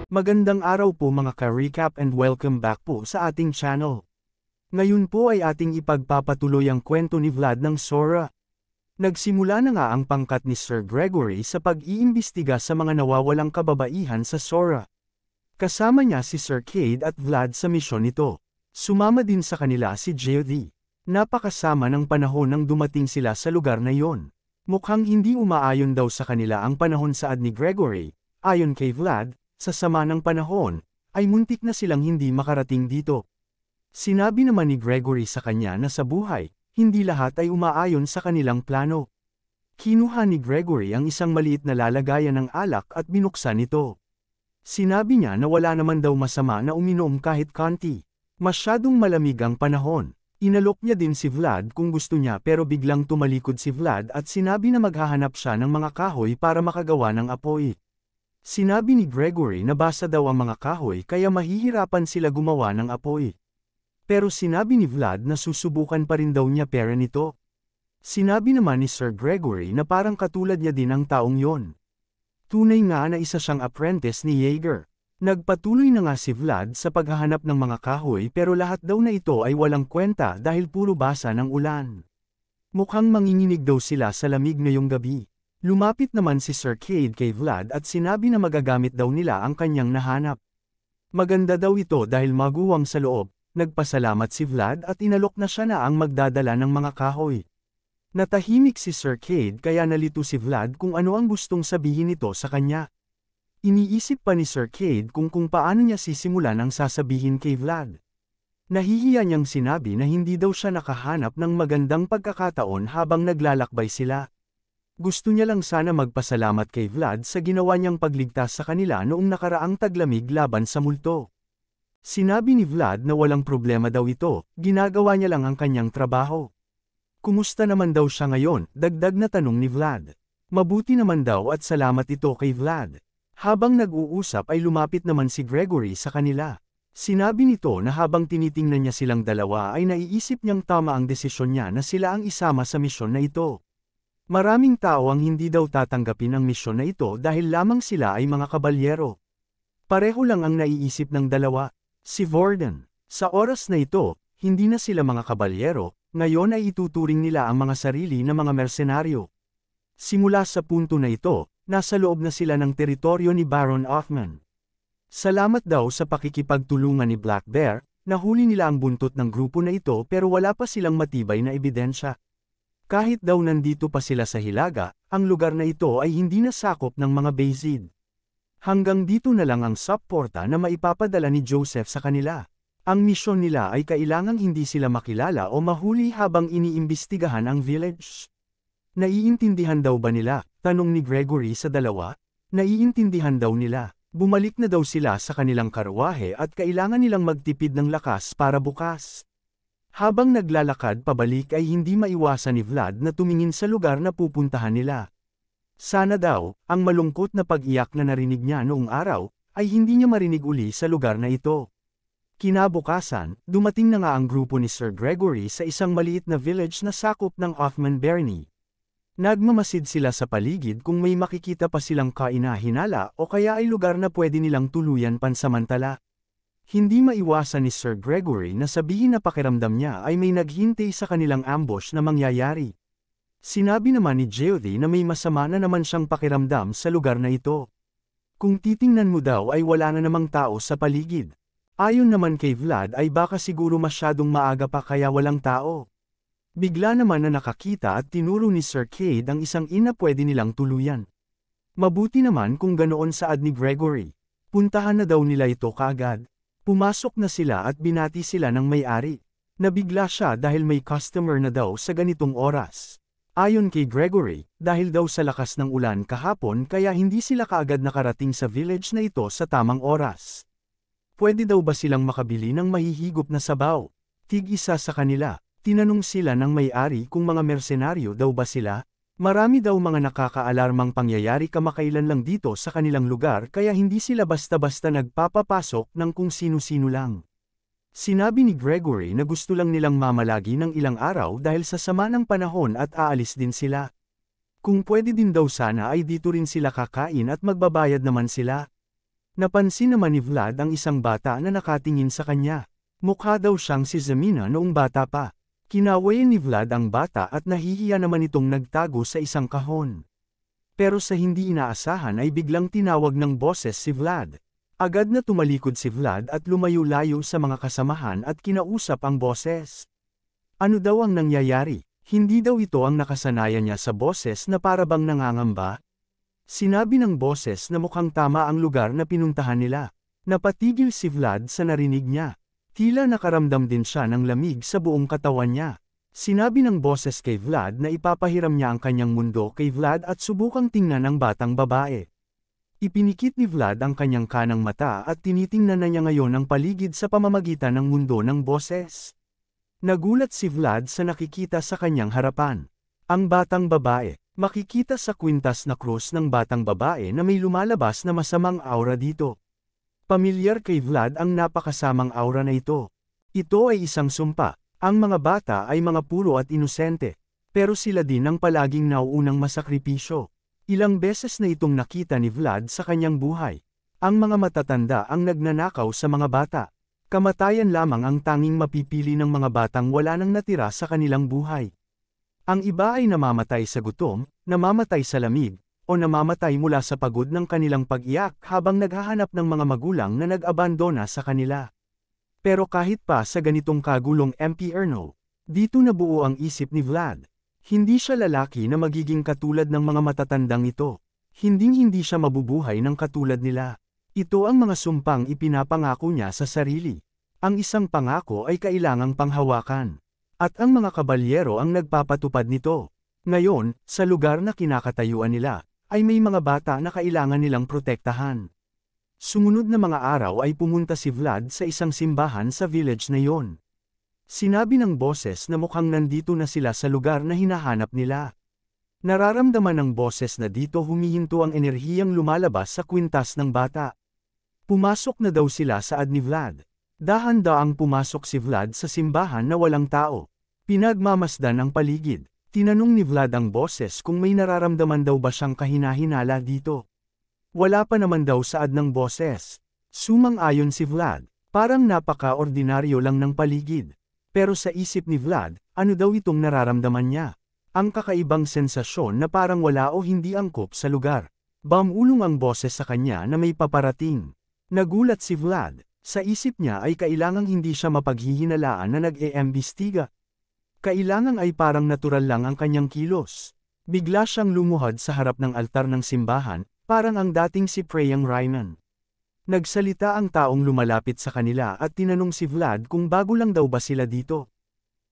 Magandang araw po mga ka-recap and welcome back po sa ating channel. Ngayon po ay ating ipagpapatuloy ang kwento ni Vlad ng Sora. Nagsimula na nga ang pangkat ni Sir Gregory sa pag-iimbestiga sa mga nawawalang kababaihan sa Sora. Kasama niya si Sir Cade at Vlad sa misyon nito. Sumama din sa kanila si Geodie. Napakasama ng panahon nang dumating sila sa lugar na yon. Mukhang hindi umaayon daw sa kanila ang panahon saad ni Gregory. Ayon kay Vlad, sa sama ng panahon, ay muntik na silang hindi makarating dito. Sinabi naman ni Gregory sa kanya na sa buhay, hindi lahat ay umaayon sa kanilang plano. Kinuha ni Gregory ang isang maliit na lalagayan ng alak at binuksan ito. Sinabi niya na wala naman daw masama na uminom kahit konti. Masyadong malamig ang panahon. Inalok niya din si Vlad kung gusto niya pero biglang tumalikod si Vlad at sinabi na maghahanap siya ng mga kahoy para makagawa ng apoy. Sinabi ni Gregory na basa daw ang mga kahoy kaya mahihirapan sila gumawa ng apoy. Pero sinabi ni Vlad na susubukan pa rin daw niya pera nito. Sinabi naman ni Sir Gregory na parang katulad niya din ang taong yon. Tunay nga na isa siyang apprentice ni Jaeger. Nagpatuloy na nga si Vlad sa paghahanap ng mga kahoy pero lahat daw na ito ay walang kwenta dahil puro basa ng ulan. Mukhang manginginig daw sila sa lamig ngayong gabi. Lumapit naman si Sir Cade kay Vlad at sinabi na magagamit daw nila ang kanyang nahanap. Maganda daw ito dahil maguwang sa loob, nagpasalamat si Vlad at inalok na siya na ang magdadala ng mga kahoy. Natahimik si Sir Cade kaya nalito si Vlad kung ano ang gustong sabihin nito sa kanya. Iniisip pa ni Sir Cade kung paano niya sisimulan ang sasabihin kay Vlad. Nahihiya niyang sinabi na hindi daw siya nakahanap ng magandang pagkakataon habang naglalakbay sila. Gusto niya lang sana magpasalamat kay Vlad sa ginawa niyang pagligtas sa kanila noong nakaraang taglamig laban sa multo. Sinabi ni Vlad na walang problema daw ito, ginagawa niya lang ang kanyang trabaho. Kumusta naman daw siya ngayon, dagdag na tanong ni Vlad. Mabuti naman daw at salamat ito kay Vlad. Habang nag-uusap ay lumapit naman si Gregory sa kanila. Sinabi nito na habang tinitingnan niya silang dalawa ay naiisip niyang tama ang desisyon niya na sila ang isama sa misyon na ito. Maraming tao ang hindi daw tatanggapin ang misyon na ito dahil lamang sila ay mga kabalyero. Pareho lang ang naiisip ng dalawa. Si Vorden, sa oras na ito, hindi na sila mga kabalyero, ngayon ay ituturing nila ang mga sarili na mga mersenaryo. Simula sa punto na ito, nasa loob na sila ng teritoryo ni Baron Hoffman. Salamat daw sa pakikipagtulungan ni Black Bear, nahuli nila ang buntot ng grupo na ito pero wala pa silang matibay na ebidensya. Kahit daw nandito pa sila sa Hilaga, ang lugar na ito ay hindi nasakop ng mga Bayzid. Hanggang dito na lang ang supporta na maipapadala ni Joseph sa kanila. Ang misyon nila ay kailangang hindi sila makilala o mahuli habang iniimbestigahan ang village. Naiintindihan daw ba nila? Tanong ni Gregory sa dalawa. Naiintindihan daw nila. Bumalik na daw sila sa kanilang karwahe at kailangan nilang magtipid ng lakas para bukas. Habang naglalakad pabalik ay hindi maiwasan ni Vlad na tumingin sa lugar na pupuntahan nila. Sana daw, ang malungkot na pag-iyak na narinig niya noong araw, ay hindi niya marinig uli sa lugar na ito. Kinabukasan, dumating na nga ang grupo ni Sir Gregory sa isang maliit na village na sakop ng Hoffman Barony. Nagmamasid sila sa paligid kung may makikita pa silang kainahinala o kaya ay lugar na pwede nilang tuluyan pansamantala. Hindi maiwasan ni Sir Gregory na sabihin na pakiramdam niya ay may naghintay sa kanilang ambush na mangyayari. Sinabi naman ni Geodie na may masama na naman siyang pakiramdam sa lugar na ito. Kung titingnan mo daw ay wala na namang tao sa paligid. Ayon naman kay Vlad ay baka siguro masyadong maaga pa kaya walang tao. Bigla naman na nakakita at tinuro ni Sir Cade ang isang ina pwede nilang tuluyan. Mabuti naman kung ganoon saad ni Gregory. Puntahan na daw nila ito kaagad. Pumasok na sila at binati sila ng may-ari. Nabigla siya dahil may customer na daw sa ganitong oras. Ayon kay Gregory, dahil daw sa lakas ng ulan kahapon kaya hindi sila kaagad nakarating sa village na ito sa tamang oras. Pwede daw ba silang makabili ng mahihigop na sabaw? Tig-isa sa kanila, tinanong sila ng may-ari kung mga mersenaryo daw ba sila. Marami daw mga nakakaalarmang pangyayari kamakailan lang dito sa kanilang lugar kaya hindi sila basta-basta nagpapapasok ng kung sino-sino lang. Sinabi ni Gregory na gusto lang nilang mamalagi ng ilang araw dahil sa sama ng panahon at aalis din sila. Kung pwede din daw sana ay dito rin sila kakain at magbabayad naman sila. Napansin naman ni Vlad ang isang bata na nakatingin sa kanya. Mukha daw siyang si Zemina noong bata pa. Kinawayan ni Vlad ang bata at nahihiya naman itong nagtago sa isang kahon. Pero sa hindi inaasahan ay biglang tinawag ng boses si Vlad. Agad na tumalikod si Vlad at lumayo-layo sa mga kasamahan at kinausap ang boses. Ano daw ang nangyayari? Hindi daw ito ang nakasanayan niya sa boses na para bang nangangamba? Sinabi ng boses na mukhang tama ang lugar na pinuntahan nila. Napatigil si Vlad sa narinig niya. Tila nakaramdam din siya ng lamig sa buong katawan niya. Sinabi ng boses kay Vlad na ipapahiram niya ang kanyang mundo kay Vlad at subukang tingnan ang batang babae. Ipinikit ni Vlad ang kanyang kanang mata at tinitingnan na niya ngayon ang paligid sa pamamagitan ng mundo ng boses. Nagulat si Vlad sa nakikita sa kanyang harapan. Ang batang babae. Makikita sa kwintas na krus ng batang babae na may lumalabas na masamang aura dito. Pamilyar kay Vlad ang napakasamang aura na ito. Ito ay isang sumpa. Ang mga bata ay mga puro at inosente. Pero sila din ang palaging nauunang masakripisyo. Ilang beses na itong nakita ni Vlad sa kanyang buhay. Ang mga matatanda ang nagnanakaw sa mga bata. Kamatayan lamang ang tanging mapipili ng mga batang wala nang natira sa kanilang buhay. Ang iba ay namamatay sa gutom, namamatay sa lamig, o namamatay mula sa pagod ng kanilang pag-iyak habang naghahanap ng mga magulang na nag-abandona sa kanila. Pero kahit pa sa ganitong kagulong impyerno, dito nabuo ang isip ni Vlad. Hindi siya lalaki na magiging katulad ng mga matatandang ito. Hinding-hindi siya mabubuhay ng katulad nila. Ito ang mga sumpang ipinapangako niya sa sarili. Ang isang pangako ay kailangang panghawakan. At ang mga kabalyero ang nagpapatupad nito. Ngayon, sa lugar na kinakatayuan nila, ay may mga bata na kailangan nilang protektahan. Sumunod na mga araw ay pumunta si Vlad sa isang simbahan sa village na yon. Sinabi ng boses na mukhang nandito na sila sa lugar na hinahanap nila. Nararamdaman ng boses na dito humihinto ang enerhiyang lumalabas sa kwintas ng bata. Pumasok na daw sila saad ni Vlad. Dahan-daang pumasok si Vlad sa simbahan na walang tao. Pinagmamasdan ang paligid. Tinanong ni Vlad ang boses kung may nararamdaman daw ba siyang kahina-hinala dito. Wala pa naman daw saad ng boses. Sumang-ayon si Vlad. Parang napaka-ordinaryo lang ng paligid. Pero sa isip ni Vlad, ano daw itong nararamdaman niya? Ang kakaibang sensasyon na parang wala o hindi angkop sa lugar. Bamulong ang boses sa kanya na may paparating. Nagulat si Vlad. Sa isip niya ay kailangang hindi siya mapaghihinalaan na nag-iimbestiga. Kailangang ay parang natural lang ang kanyang kilos. Bigla siyang lumuhod sa harap ng altar ng simbahan, parang ang dating si Prayang Rayman. Nagsalita ang taong lumalapit sa kanila at tinanong si Vlad kung bago lang daw ba sila dito.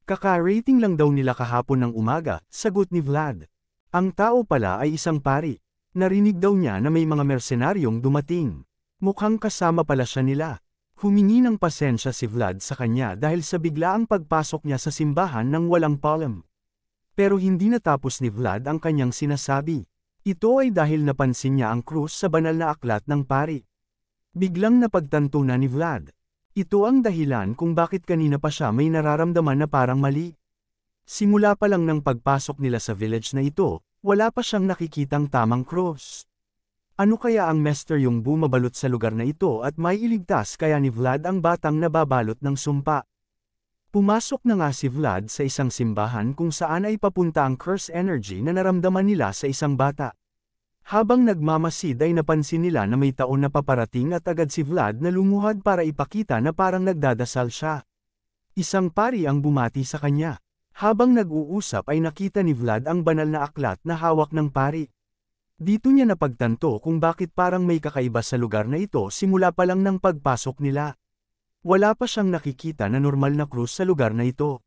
Kaka-rating lang daw nila kahapon ng umaga, sagot ni Vlad. Ang tao pala ay isang pari. Narinig daw niya na may mga mersenaryong dumating. Mukhang kasama pala siya nila. Humingi ng pasensya si Vlad sa kanya dahil sa biglaang pagpasok niya sa simbahan nang walang paalam. Pero hindi natapos ni Vlad ang kanyang sinasabi. Ito ay dahil napansin niya ang krus sa banal na aklat ng pari. Biglang napagtanto na ni Vlad. Ito ang dahilan kung bakit kanina pa siya may nararamdaman na parang mali. Simula pa lang ng pagpasok nila sa village na ito, wala pa siyang nakikitang tamang krus. Ano kaya ang misteryong bumabalot sa lugar na ito at may iligtas kaya ni Vlad ang batang nababalot ng sumpa? Pumasok na nga si Vlad sa isang simbahan kung saan ay papunta ang curse energy na naramdaman nila sa isang bata. Habang nagmamasid ay napansin nila na may taon na paparating at agad si Vlad na lumuhad para ipakita na parang nagdadasal siya. Isang pari ang bumati sa kanya. Habang nag-uusap ay nakita ni Vlad ang banal na aklat na hawak ng pari. Dito niya napagtanto kung bakit parang may kakaiba sa lugar na ito simula pa lang ng pagpasok nila. Wala pa siyang nakikita na normal na krus sa lugar na ito.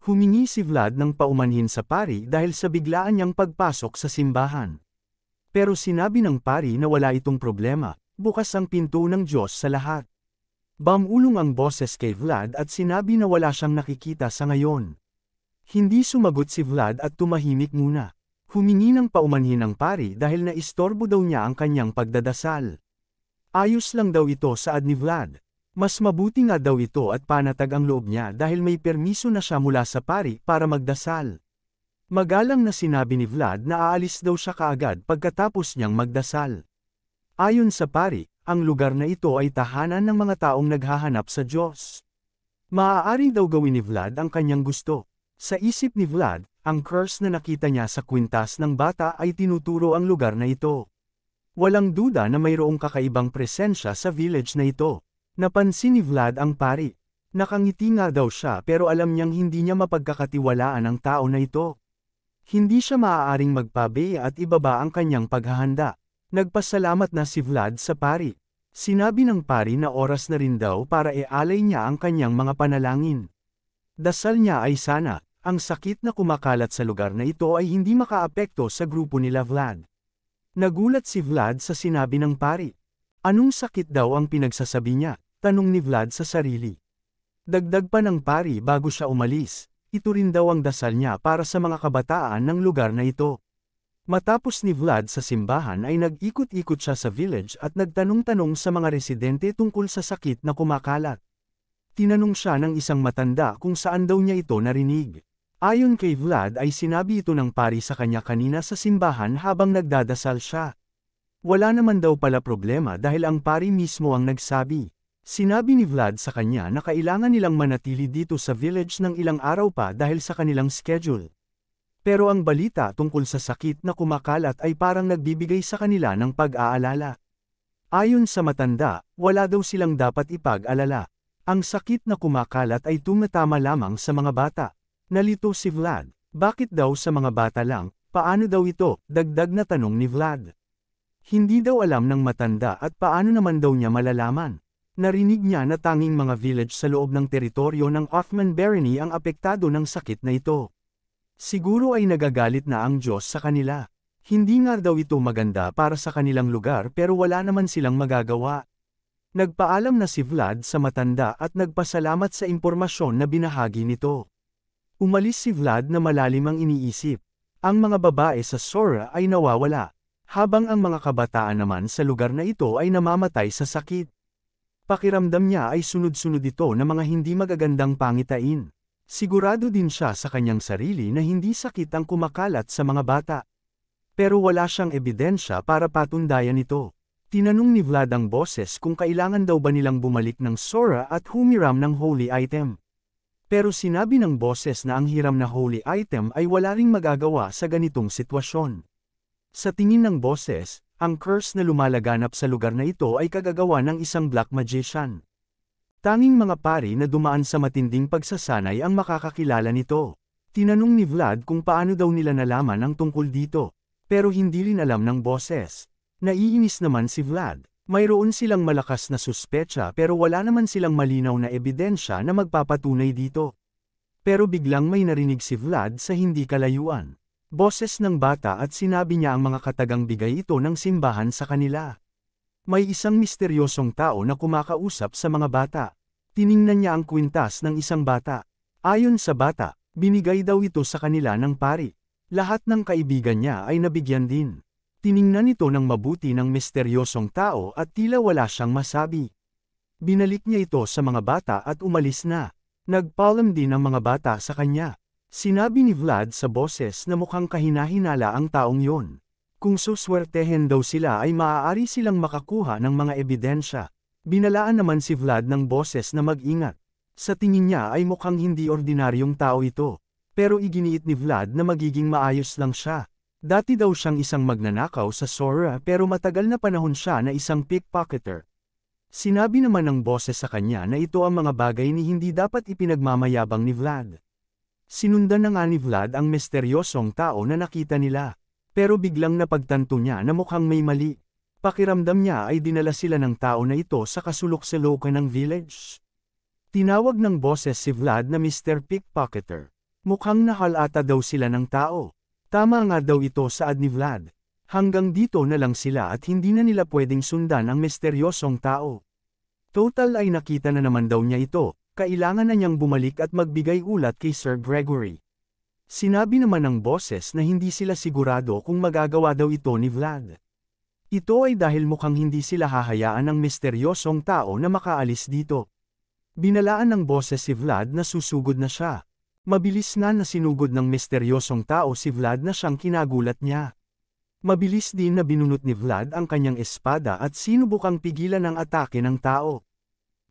Humingi si Vlad ng paumanhin sa pari dahil sa biglaan niyang pagpasok sa simbahan. Pero sinabi ng pari na wala itong problema, bukas ang pinto ng Diyos sa lahat. Bamulong ang boses kay Vlad at sinabi na wala siyang nakikita sa ngayon. Hindi sumagot si Vlad at tumahimik muna. Humingi ng paumanhin ang pari dahil naistorbo daw niya ang kanyang pagdadasal. Ayos lang daw ito saad ni Vlad. Mas mabuti nga daw ito at panatag ang loob niya dahil may permiso na siya mula sa pari para magdasal. Magalang na sinabi ni Vlad na aalis daw siya kaagad pagkatapos niyang magdasal. Ayon sa pari, ang lugar na ito ay tahanan ng mga taong naghahanap sa Diyos. Maaari daw gawin ni Vlad ang kanyang gusto. Sa isip ni Vlad, ang curse na nakita niya sa kwintas ng bata ay tinuturo ang lugar na ito. Walang duda na mayroong kakaibang presensya sa village na ito. Napansin ni Vlad ang pari. Nakangiti nga daw siya pero alam niyang hindi niya mapagkakatiwalaan ang tao na ito. Hindi siya maaaring magpabe at ibaba ang kanyang paghahanda. Nagpasalamat na si Vlad sa pari. Sinabi ng pari na oras na rin daw para ialay niya ang kanyang mga panalangin. Dasal niya ay sana, ang sakit na kumakalat sa lugar na ito ay hindi makaapekto sa grupo nila Vlad. Nagulat si Vlad sa sinabi ng pari. Anong sakit daw ang pinagsasabi niya? Tanong ni Vlad sa sarili. Dagdag pa ng pari bago siya umalis, ito rin daw ang dasal niya para sa mga kabataan ng lugar na ito. Matapos ni Vlad sa simbahan ay nag-ikot-ikot siya sa village at nagtanong-tanong sa mga residente tungkol sa sakit na kumakalat. Tinanong siya ng isang matanda kung saan daw niya ito narinig. Ayon kay Vlad ay sinabi ito ng pari sa kanya kanina sa simbahan habang nagdadasal siya. Wala naman daw pala problema dahil ang pari mismo ang nagsabi. Sinabi ni Vlad sa kanya na kailangan nilang manatili dito sa village ng ilang araw pa dahil sa kanilang schedule. Pero ang balita tungkol sa sakit na kumakalat ay parang nagbibigay sa kanila ng pag-aalala. Ayon sa matanda, wala daw silang dapat ipag-alala. Ang sakit na kumakalat ay tumatama lamang sa mga bata. Nalito si Vlad, bakit daw sa mga bata lang, paano daw ito, dagdag na tanong ni Vlad. Hindi daw alam ng matanda at paano naman daw niya malalaman. Narinig niya na tanging mga village sa loob ng teritoryo ng Othman barony ang apektado ng sakit na ito. Siguro ay nagagalit na ang Diyos sa kanila. Hindi nga daw ito maganda para sa kanilang lugar pero wala naman silang magagawa. Nagpaalam na si Vlad sa matanda at nagpasalamat sa impormasyon na binahagi nito. Umalis si Vlad na malalim ang iniisip. Ang mga babae sa Sora ay nawawala, habang ang mga kabataan naman sa lugar na ito ay namamatay sa sakit. Pakiramdam niya ay sunod-sunod ito na mga hindi magagandang pangitain. Sigurado din siya sa kanyang sarili na hindi sakit ang kumakalat sa mga bata. Pero wala siyang ebidensya para patundayan ito. Tinanong ni Vlad ang boses kung kailangan daw ba nilang bumalik ng Sora at humiram ng holy item. Pero sinabi ng boses na ang hiram na holy item ay wala ring magagawa sa ganitong sitwasyon. Sa tingin ng boses, ang curse na lumalaganap sa lugar na ito ay kagagawa ng isang black magician. Tanging mga pari na dumaan sa matinding pagsasanay ang makakakilala nito. Tinanong ni Vlad kung paano daw nila nalaman ang tungkol dito, pero hindi rin alam ng boses. Naiinis naman si Vlad. Mayroon silang malakas na suspecha pero wala naman silang malinaw na ebidensya na magpapatunay dito. Pero biglang may narinig si Vlad sa hindi kalayuan. Boses ng bata at sinabi niya ang mga katagang bigay ito ng simbahan sa kanila. May isang misteryosong tao na kumakausap sa mga bata. Tiningnan niya ang kwintas ng isang bata. Ayon sa bata, binigay daw ito sa kanila ng pari. Lahat ng kaibigan niya ay nabigyan din. Tiningnan ito ng mabuti ng misteryosong tao at tila wala siyang masabi. Binalik niya ito sa mga bata at umalis na. Nagpaalam din ang mga bata sa kanya. Sinabi ni Vlad sa boses na mukhang kahina-hinala ang taong yon. Kung suswertehin daw sila ay maaari silang makakuha ng mga ebidensya. Binalaan naman si Vlad ng boses na mag-ingat. Sa tingin niya ay mukhang hindi ordinaryong tao ito. Pero iginiit ni Vlad na magiging maayos lang siya. Dati daw siyang isang magnanakaw sa Sora pero matagal na panahon siya na isang pickpocketer. Sinabi naman ng boses sa kanya na ito ang mga bagay ni hindi dapat ipinagmamayabang ni Vlad. Sinundan na nga ni Vlad ang misteryosong tao na nakita nila. Pero biglang napagtanto niya na mukhang may mali. Pakiramdam niya ay dinala sila ng tao na ito sa kasulok-sulukan ng village. Tinawag ng boses si Vlad na Mr. Pickpocketer. Mukhang nahalata daw sila ng tao. Tama nga daw ito saad ni Vlad. Hanggang dito na lang sila at hindi na nila pwedeng sundan ang misteryosong tao. Total ay nakita na naman daw niya ito. Kailangan na niyang bumalik at magbigay ulat kay Sir Gregory. Sinabi naman ng boses na hindi sila sigurado kung magagawa daw ito ni Vlad. Ito ay dahil mukhang hindi sila hahayaan ng misteryosong tao na makaalis dito. Binalaan ng boses si Vlad na susugod na siya. Mabilis nga na sinugod ng misteryosong tao si Vlad na siyang kinagulat niya. Mabilis din na binunot ni Vlad ang kanyang espada at sinubukang pigilan ang atake ng tao.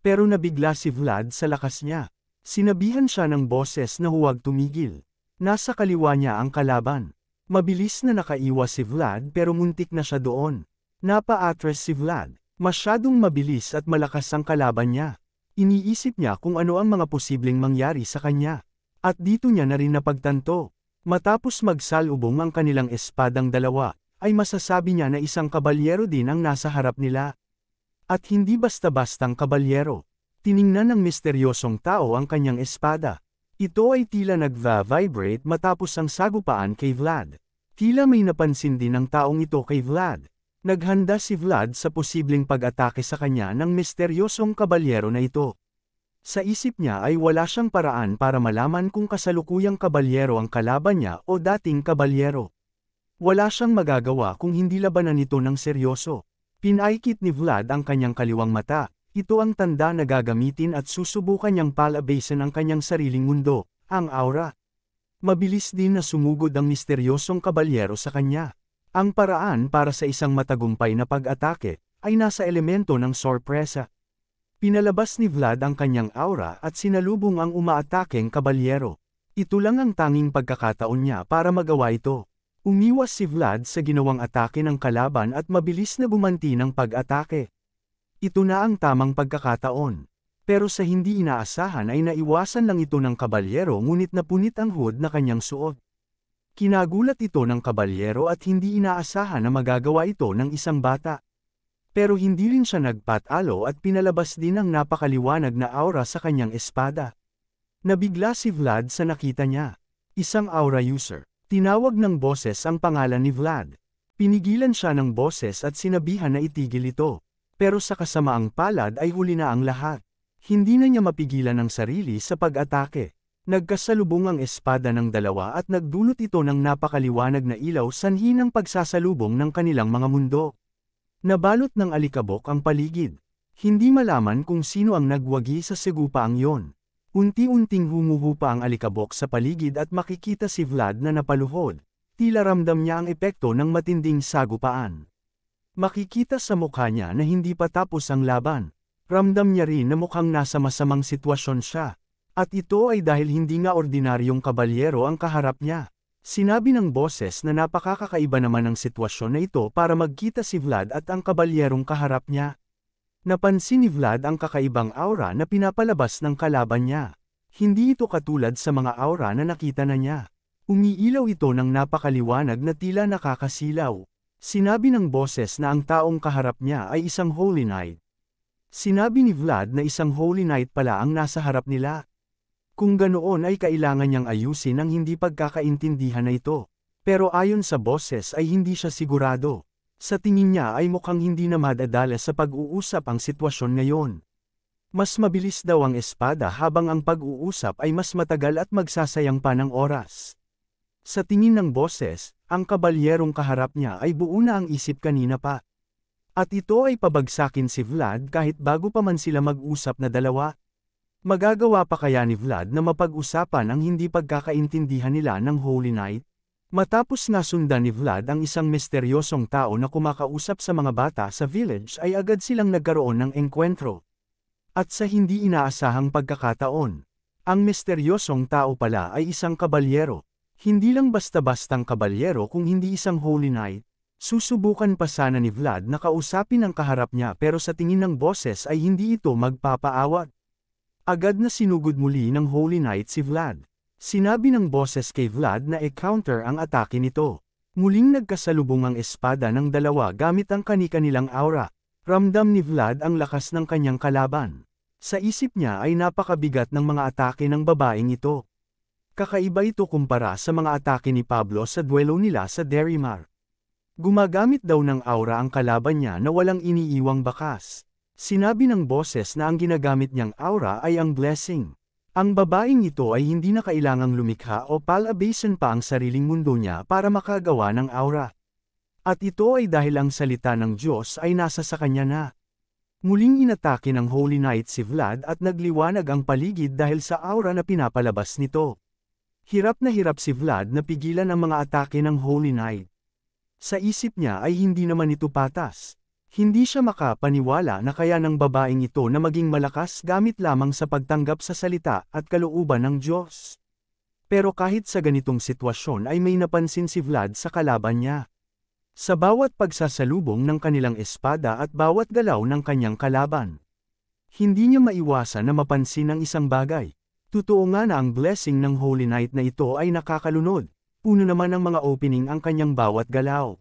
Pero nabigla si Vlad sa lakas niya. Sinabihan siya ng boses na huwag tumigil. Nasa kaliwa niya ang kalaban. Mabilis na nakaiwas si Vlad pero muntik na siya doon. Napa-atras si Vlad. Masyadong mabilis at malakas ang kalaban niya. Iniisip niya kung ano ang mga posibleng mangyari sa kanya. At dito niya na rin napagtanto. Matapos magsalubong ang kanilang espadang dalawa, ay masasabi niya na isang kabalyero din ang nasa harap nila. At hindi basta-bastang kabalyero. Tiningnan ng misteryosong tao ang kanyang espada. Ito ay tila nagva-vibrate matapos ang sagupaan kay Vlad. Tila may napansin din ng taong ito kay Vlad. Naghanda si Vlad sa posibleng pag-atake sa kanya ng misteryosong kabalyero na ito. Sa isip niya ay wala siyang paraan para malaman kung kasalukuyang kabalyero ang kalaban niya o dating kabalyero. Wala siyang magagawa kung hindi labanan ito ng seryoso. Pinaikit ni Vlad ang kanyang kaliwang mata. Ito ang tanda na gagamitin at susubukan niyang palabasin ang kanyang sariling mundo, ang aura. Mabilis din na sumugod ang misteryosong kabalyero sa kanya. Ang paraan para sa isang matagumpay na pag-atake ay nasa elemento ng sorpresa. Pinalabas ni Vlad ang kanyang aura at sinalubong ang umaatakeng kabalyero. Ito lang ang tanging pagkakataon niya para magawa ito. Umiwas si Vlad sa ginawang atake ng kalaban at mabilis na gumanti ng pag-atake. Ito na ang tamang pagkakataon. Pero sa hindi inaasahan ay naiwasan lang ito ng kabalyero ngunit napunit ang hood na kanyang suot. Kinagulat ito ng kabalyero at hindi inaasahan na magagawa ito ng isang bata. Pero hindi rin siya nagpatalo at pinalabas din ang napakaliwanag na aura sa kanyang espada. Nabigla si Vlad sa nakita niya. Isang aura user. Tinawag ng boses ang pangalan ni Vlad. Pinigilan siya ng boses at sinabihan na itigil ito. Pero sa kasamaang palad ay huli na ang lahat. Hindi na niya mapigilan ang sarili sa pag-atake. Nagkasalubong ang espada ng dalawa at nagdulot ito ng napakaliwanag na ilaw sanhi ng pagsasalubong ng kanilang mga mundo. Nabalot ng alikabok ang paligid. Hindi malaman kung sino ang nagwagi sa segupaang yon. Unti-unting humuhupa ang alikabok sa paligid at makikita si Vlad na napaluhod. Tila ramdam niya ang epekto ng matinding sagupaan. Makikita sa mukha niya na hindi pa tapos ang laban. Ramdam niya rin na mukhang nasa masamang sitwasyon siya. At ito ay dahil hindi nga ordinaryong kabalyero ang kaharap niya. Sinabi ng boses na napakakaiba naman ang sitwasyon na ito para magkita si Vlad at ang kabalyerong kaharap niya. Napansin ni Vlad ang kakaibang aura na pinapalabas ng kalaban niya. Hindi ito katulad sa mga aura na nakita na niya. Umiilaw ito ng napakaliwanag na tila nakakasilaw. Sinabi ng boses na ang taong kaharap niya ay isang Holy Knight. Sinabi ni Vlad na isang Holy Knight pala ang nasa harap nila. Kung ganoon ay kailangan niyang ayusin ang hindi pagkakaintindihan na ito. Pero ayon sa boses ay hindi siya sigurado. Sa tingin niya ay mukhang hindi na madadala sa pag-uusap ang sitwasyon ngayon. Mas mabilis daw ang espada habang ang pag-uusap ay mas matagal at magsasayang pa ng oras. Sa tingin ng boses, ang kabalyerong kaharap niya ay buo na ang isip kanina pa. At ito ay pabagsakin si Vlad kahit bago pa man sila mag-usap na dalawa. Magagawa pa kaya ni Vlad na mapag-usapan ang hindi pagkakaintindihan nila ng Holy Knight? Matapos nasundan ni Vlad ang isang misteryosong tao na kumakausap sa mga bata sa village ay agad silang nagkaroon ng engkwentro. At sa hindi inaasahang pagkakataon, ang misteryosong tao pala ay isang kabalyero. Hindi lang basta-bastang kabalyero kung hindi isang Holy Knight. Susubukan pa sana ni Vlad na kausapin ang kaharap niya pero sa tingin ng boses ay hindi ito magpapaawat. Agad na sinugod muli ng Holy Knight si Vlad. Sinabi ng boses kay Vlad na i-counter ang atake nito. Muling nagkasalubong ang espada ng dalawa gamit ang kani-kanilang aura. Ramdam ni Vlad ang lakas ng kanyang kalaban. Sa isip niya ay napakabigat ng mga atake ng babaeng ito. Kakaiba ito kumpara sa mga atake ni Pablo sa duelo nila sa Derrimar. Gumagamit daw ng aura ang kalaban niya na walang iniiwang bakas. Sinabi ng boses na ang ginagamit niyang aura ay ang blessing. Ang babaeng ito ay hindi na kailangang lumikha o palabasin pa ang sariling mundo niya para makagawa ng aura. At ito ay dahil ang salita ng Diyos ay nasa sa kanya na. Muling inatake ng Holy Knight si Vlad at nagliwanag ang paligid dahil sa aura na pinapalabas nito. Hirap na hirap si Vlad na pigilan ang mga atake ng Holy Knight. Sa isip niya ay hindi naman ito patas. Hindi siya makapaniwala na kaya ng babaeng ito na maging malakas gamit lamang sa pagtanggap sa salita at kalooban ng Diyos. Pero kahit sa ganitong sitwasyon ay may napansin si Vlad sa kalaban niya. Sa bawat pagsasalubong ng kanilang espada at bawat galaw ng kanyang kalaban. Hindi niya maiwasan na mapansin ang isang bagay. Totoo nga na ang blessing ng Holy Knight na ito ay nakakalunod. Puno naman ng mga opening ang kanyang bawat galaw.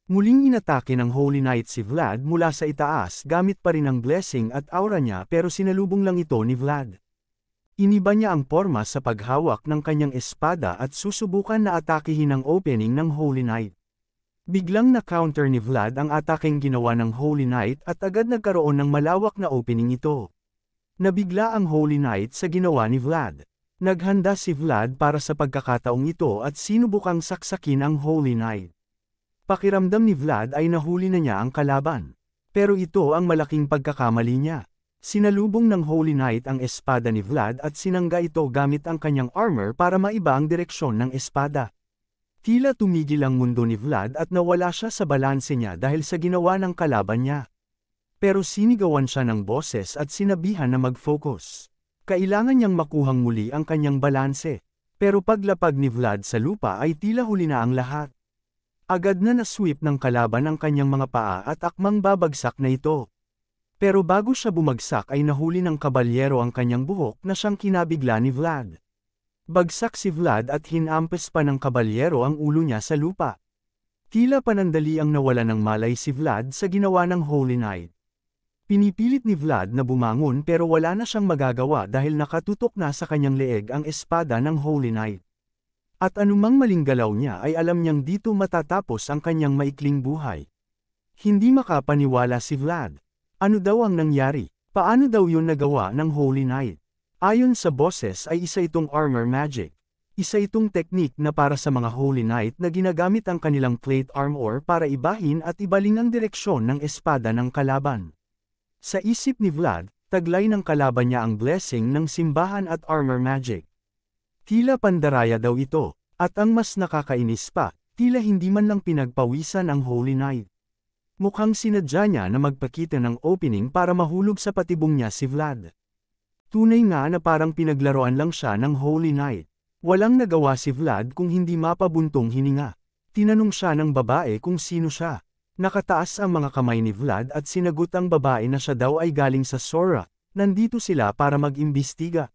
Muling inatake ng Holy Knight si Vlad mula sa itaas gamit pa rin ang blessing at aura niya pero sinalubong lang ito ni Vlad. Iniba niya ang porma sa paghawak ng kanyang espada at susubukan na atakihin ang opening ng Holy Knight. Biglang na-counter ni Vlad ang atakeng ginawa ng Holy Knight at agad nagkaroon ng malawak na opening ito. Nabigla ang Holy Knight sa ginawa ni Vlad. Naghanda si Vlad para sa pagkakataong ito at sinubukang saksakin ang Holy Knight. Pakiramdam ni Vlad ay nahuli na niya ang kalaban. Pero ito ang malaking pagkakamali niya. Sinalubong ng Holy Knight ang espada ni Vlad at sinangga ito gamit ang kanyang armor para maiba ang direksyon ng espada. Tila tumigil ang mundo ni Vlad at nawala siya sa balanse niya dahil sa ginawa ng kalaban niya. Pero sinigawan siya ng boses at sinabihan na mag-focus. Kailangan niyang makuhang muli ang kanyang balanse. Pero paglapag ni Vlad sa lupa ay tila huli na ang lahat. Agad na nasweep ng kalaban ang kanyang mga paa at akmang babagsak na ito. Pero bago siya bumagsak ay nahuli ng kabalyero ang kanyang buhok na siyang kinabigla ni Vlad. Bagsak si Vlad at hinampas pa ng kabalyero ang ulo niya sa lupa. Tila panandali ang nawala ng malay si Vlad sa ginawa ng Holy Knight. Pinipilit ni Vlad na bumangon pero wala na siyang magagawa dahil nakatutok na sa kanyang leeg ang espada ng Holy Knight. At anumang maling galaw niya ay alam niyang dito matatapos ang kanyang maikling buhay. Hindi makapaniwala si Vlad. Ano daw ang nangyari? Paano daw yun nagawa ng Holy Knight? Ayon sa boses ay isa itong armor magic. Isa itong teknik na para sa mga Holy Knight na ginagamit ang kanilang plate armor para ibahin at ibaling ang direksyon ng espada ng kalaban. Sa isip ni Vlad, taglay ng kalaban niya ang blessing ng simbahan at armor magic. Tila pandaraya daw ito, at ang mas nakakainis pa, tila hindi man lang pinagpawisan ang Holy Knight. Mukhang sinadya niya na magpakita ng opening para mahulog sa patibong niya si Vlad. Tunay nga na parang pinaglaruan lang siya ng Holy Knight. Walang nagawa si Vlad kung hindi mapabuntong hininga. Tinanong siya ng babae kung sino siya. Nakataas ang mga kamay ni Vlad at sinagot ang babae na siya daw ay galing sa Sora, nandito sila para mag-imbestiga.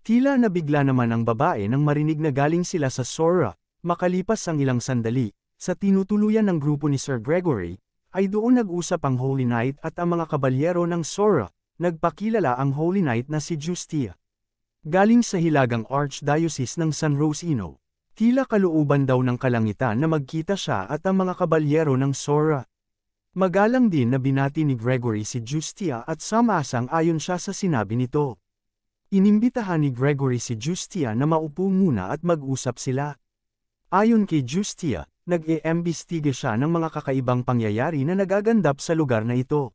Tila nabigla naman ang babae nang marinig na galing sila sa Sora. Makalipas ang ilang sandali, sa tinutuluyan ng grupo ni Sir Gregory, ay doon nag-usap ang Holy Knight at ang mga kabalyero ng Sora. Nagpakilala ang Holy Knight na si Justia. Galing sa hilagang Archdiocese ng San Rosino. Tila kalooban daw ng kalangitan na magkita siya at ang mga kabalyero ng Sora. Magalang din na binati ni Gregory si Justia at samasang ayon siya sa sinabi nito. Inimbitahan ni Gregory si Justia na maupo muna at mag-usap sila. Ayon kay Justia, nag-iimbestiga siya ng mga kakaibang pangyayari na nagaganap sa lugar na ito.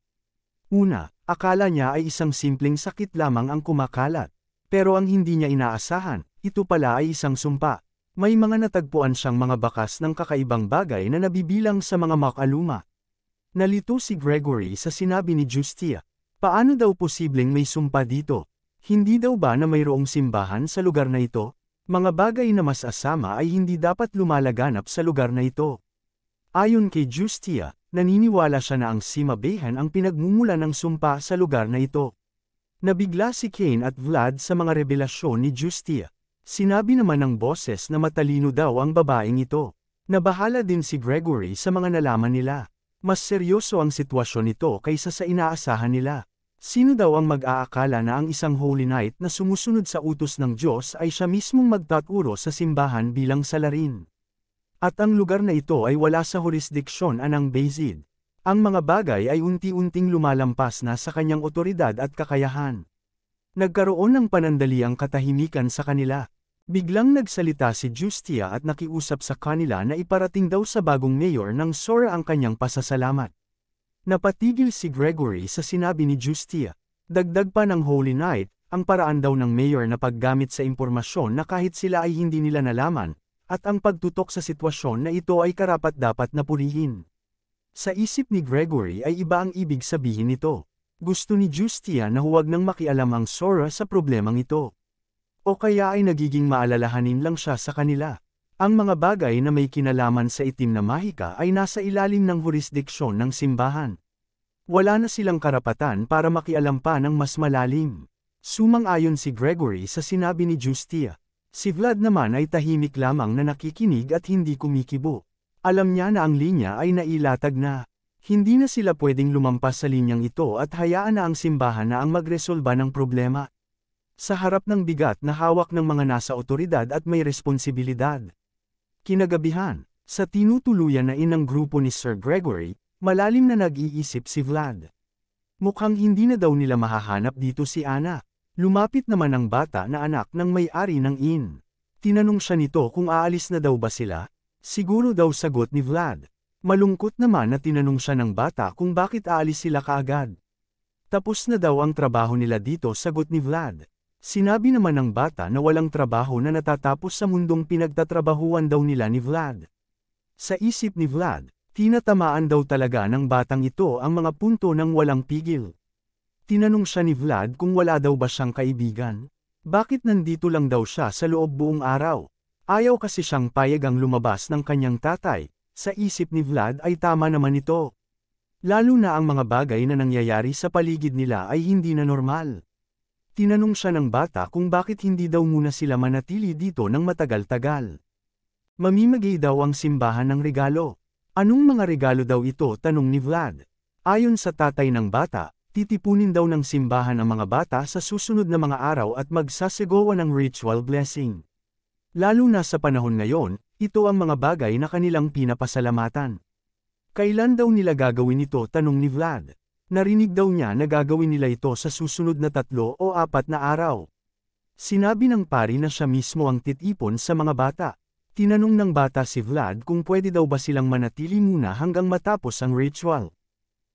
Una, akala niya ay isang simpleng sakit lamang ang kumakalat. Pero ang hindi niya inaasahan, ito pala ay isang sumpa. May mga natagpuan siyang mga bakas ng kakaibang bagay na nabibilang sa mga makaluma. Nalito si Gregory sa sinabi ni Justia. Paano daw posibleng may sumpa dito? Hindi daw ba na mayroong simbahan sa lugar na ito? Mga bagay na mas asama ay hindi dapat lumalaganap sa lugar na ito. Ayon kay Justia, naniniwala siya na ang simabehan ang pinagmumula ng sumpa sa lugar na ito. Nabigla si Kane at Vlad sa mga revelasyon ni Justia. Sinabi naman ng boses na matalino daw ang babaeng ito. Nabahala din si Gregory sa mga nalaman nila. Mas seryoso ang sitwasyon nito kaysa sa inaasahan nila. Sino daw ang mag-aakala na ang isang Holy Knight na sumusunod sa utos ng Diyos ay siya mismong magtaturo sa simbahan bilang salarin? At ang lugar na ito ay wala sa jurisdiksyon ng Bayezid. Ang mga bagay ay unti-unting lumalampas na sa kanyang otoridad at kakayahan. Nagkaroon ng panandali ang katahimikan sa kanila. Biglang nagsalita si Justia at nakiusap sa kanila na iparating daw sa bagong mayor ng Sora ang kanyang pasasalamat. Napatigil si Gregory sa sinabi ni Justia. Dagdag pa ng Holy Knight, ang paraan daw ng mayor na paggamit sa impormasyon na kahit sila ay hindi nila nalaman, at ang pagtutok sa sitwasyon na ito ay karapat-dapat na purihin. Sa isip ni Gregory ay iba ang ibig sabihin nito. Gusto ni Justia na huwag nang makialam ang Sora sa problemang ito. O kaya ay nagiging maalalahanin lang siya sa kanila. Ang mga bagay na may kinalaman sa itim na mahika ay nasa ilalim ng jurisdiksyon ng simbahan. Wala na silang karapatan para makialam pa ng mas malalim. Sumang-ayon si Gregory sa sinabi ni Justia. Si Vlad naman ay tahimik lamang na nakikinig at hindi kumikibo. Alam niya na ang linya ay nailatag na. Hindi na sila pwedeng lumampas sa linyang ito at hayaan na ang simbahan na ang magresolba ng problema. Sa harap ng bigat na hawak ng mga nasa otoridad at may responsibilidad. Kinagabihan, sa tinutuluyan na inang grupo ni Sir Gregory, malalim na nag-iisip si Vlad. Mukhang hindi na daw nila mahahanap dito si Ana. Lumapit naman ang bata na anak ng may-ari ng inn. Tinanong siya nito kung aalis na daw ba sila. Siguro daw sagot ni Vlad. Malungkot naman na tinanong siya ng bata kung bakit aalis sila kaagad. Tapos na daw ang trabaho nila dito, sagot ni Vlad. Sinabi naman ng bata na walang trabaho na natatapos sa mundong pinagtatrabahuan daw nila ni Vlad. Sa isip ni Vlad, tinatamaan daw talaga ng batang ito ang mga punto ng walang pigil. Tinanong siya ni Vlad kung wala daw ba siyang kaibigan. Bakit nandito lang daw siya sa loob buong araw? Ayaw kasi siyang payagang lumabas ng kanyang tatay. Sa isip ni Vlad ay tama naman ito. Lalo na ang mga bagay na nangyayari sa paligid nila ay hindi na normal. Tinanong siya ng bata kung bakit hindi daw muna sila manatili dito ng matagal-tagal. Mamimigay daw ang simbahan ng regalo. Anong mga regalo daw ito, tanong ni Vlad. Ayon sa tatay ng bata, titipunin daw ng simbahan ang mga bata sa susunod na mga araw at magsasagawa ng ritual blessing. Lalo na sa panahon ngayon, ito ang mga bagay na kanilang pinapasalamatan. Kailan daw nila gagawin ito, tanong ni Vlad. Narinig daw niya na gagawin nila ito sa susunod na 3 o 4 na araw. Sinabi ng pari na siya mismo ang titipon sa mga bata. Tinanong ng bata si Vlad kung pwede daw ba silang manatili muna hanggang matapos ang ritual.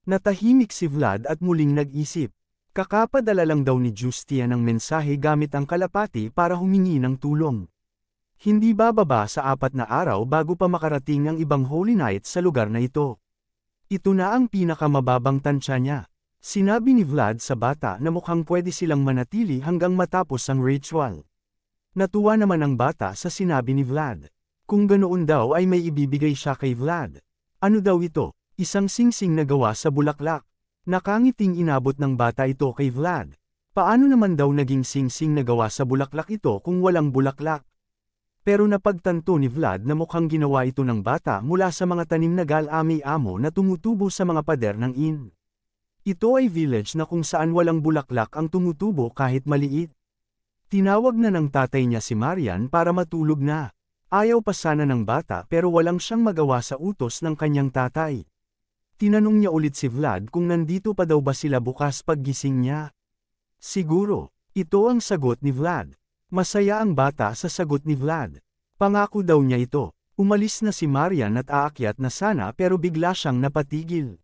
Natahimik si Vlad at muling nag-isip. Kakapadala lang daw ni Justia ng mensahe gamit ang kalapati para humingi ng tulong. Hindi bababa sa 4 na araw bago pa makarating ang ibang Holy Night sa lugar na ito. Ito na ang pinakamababang tansya niya. Sinabi ni Vlad sa bata na mukhang pwede silang manatili hanggang matapos ang ritual. Natuwa naman ang bata sa sinabi ni Vlad. Kung ganoon daw ay may ibibigay siya kay Vlad. Ano daw ito? Isang singsing na gawa sa bulaklak. Nakangiting inabot ng bata ito kay Vlad. Paano naman daw naging singsing na gawa sa bulaklak ito kung walang bulaklak? Pero napagtanto ni Vlad na mukhang ginawa ito ng bata mula sa mga tanim na galami-amo na tumutubo sa mga pader ng inn. Ito ay village na kung saan walang bulaklak ang tumutubo kahit maliit. Tinawag na ng tatay niya si Marian para matulog na. Ayaw pa sana ng bata pero walang siyang magawa sa utos ng kanyang tatay. Tinanong niya ulit si Vlad kung nandito pa daw ba sila bukas paggising niya. Siguro, ito ang sagot ni Vlad. Masaya ang bata sa sagot ni Vlad. Pangako daw niya ito. Umalis na si Marian at aakyat na sana pero bigla siyang napatigil.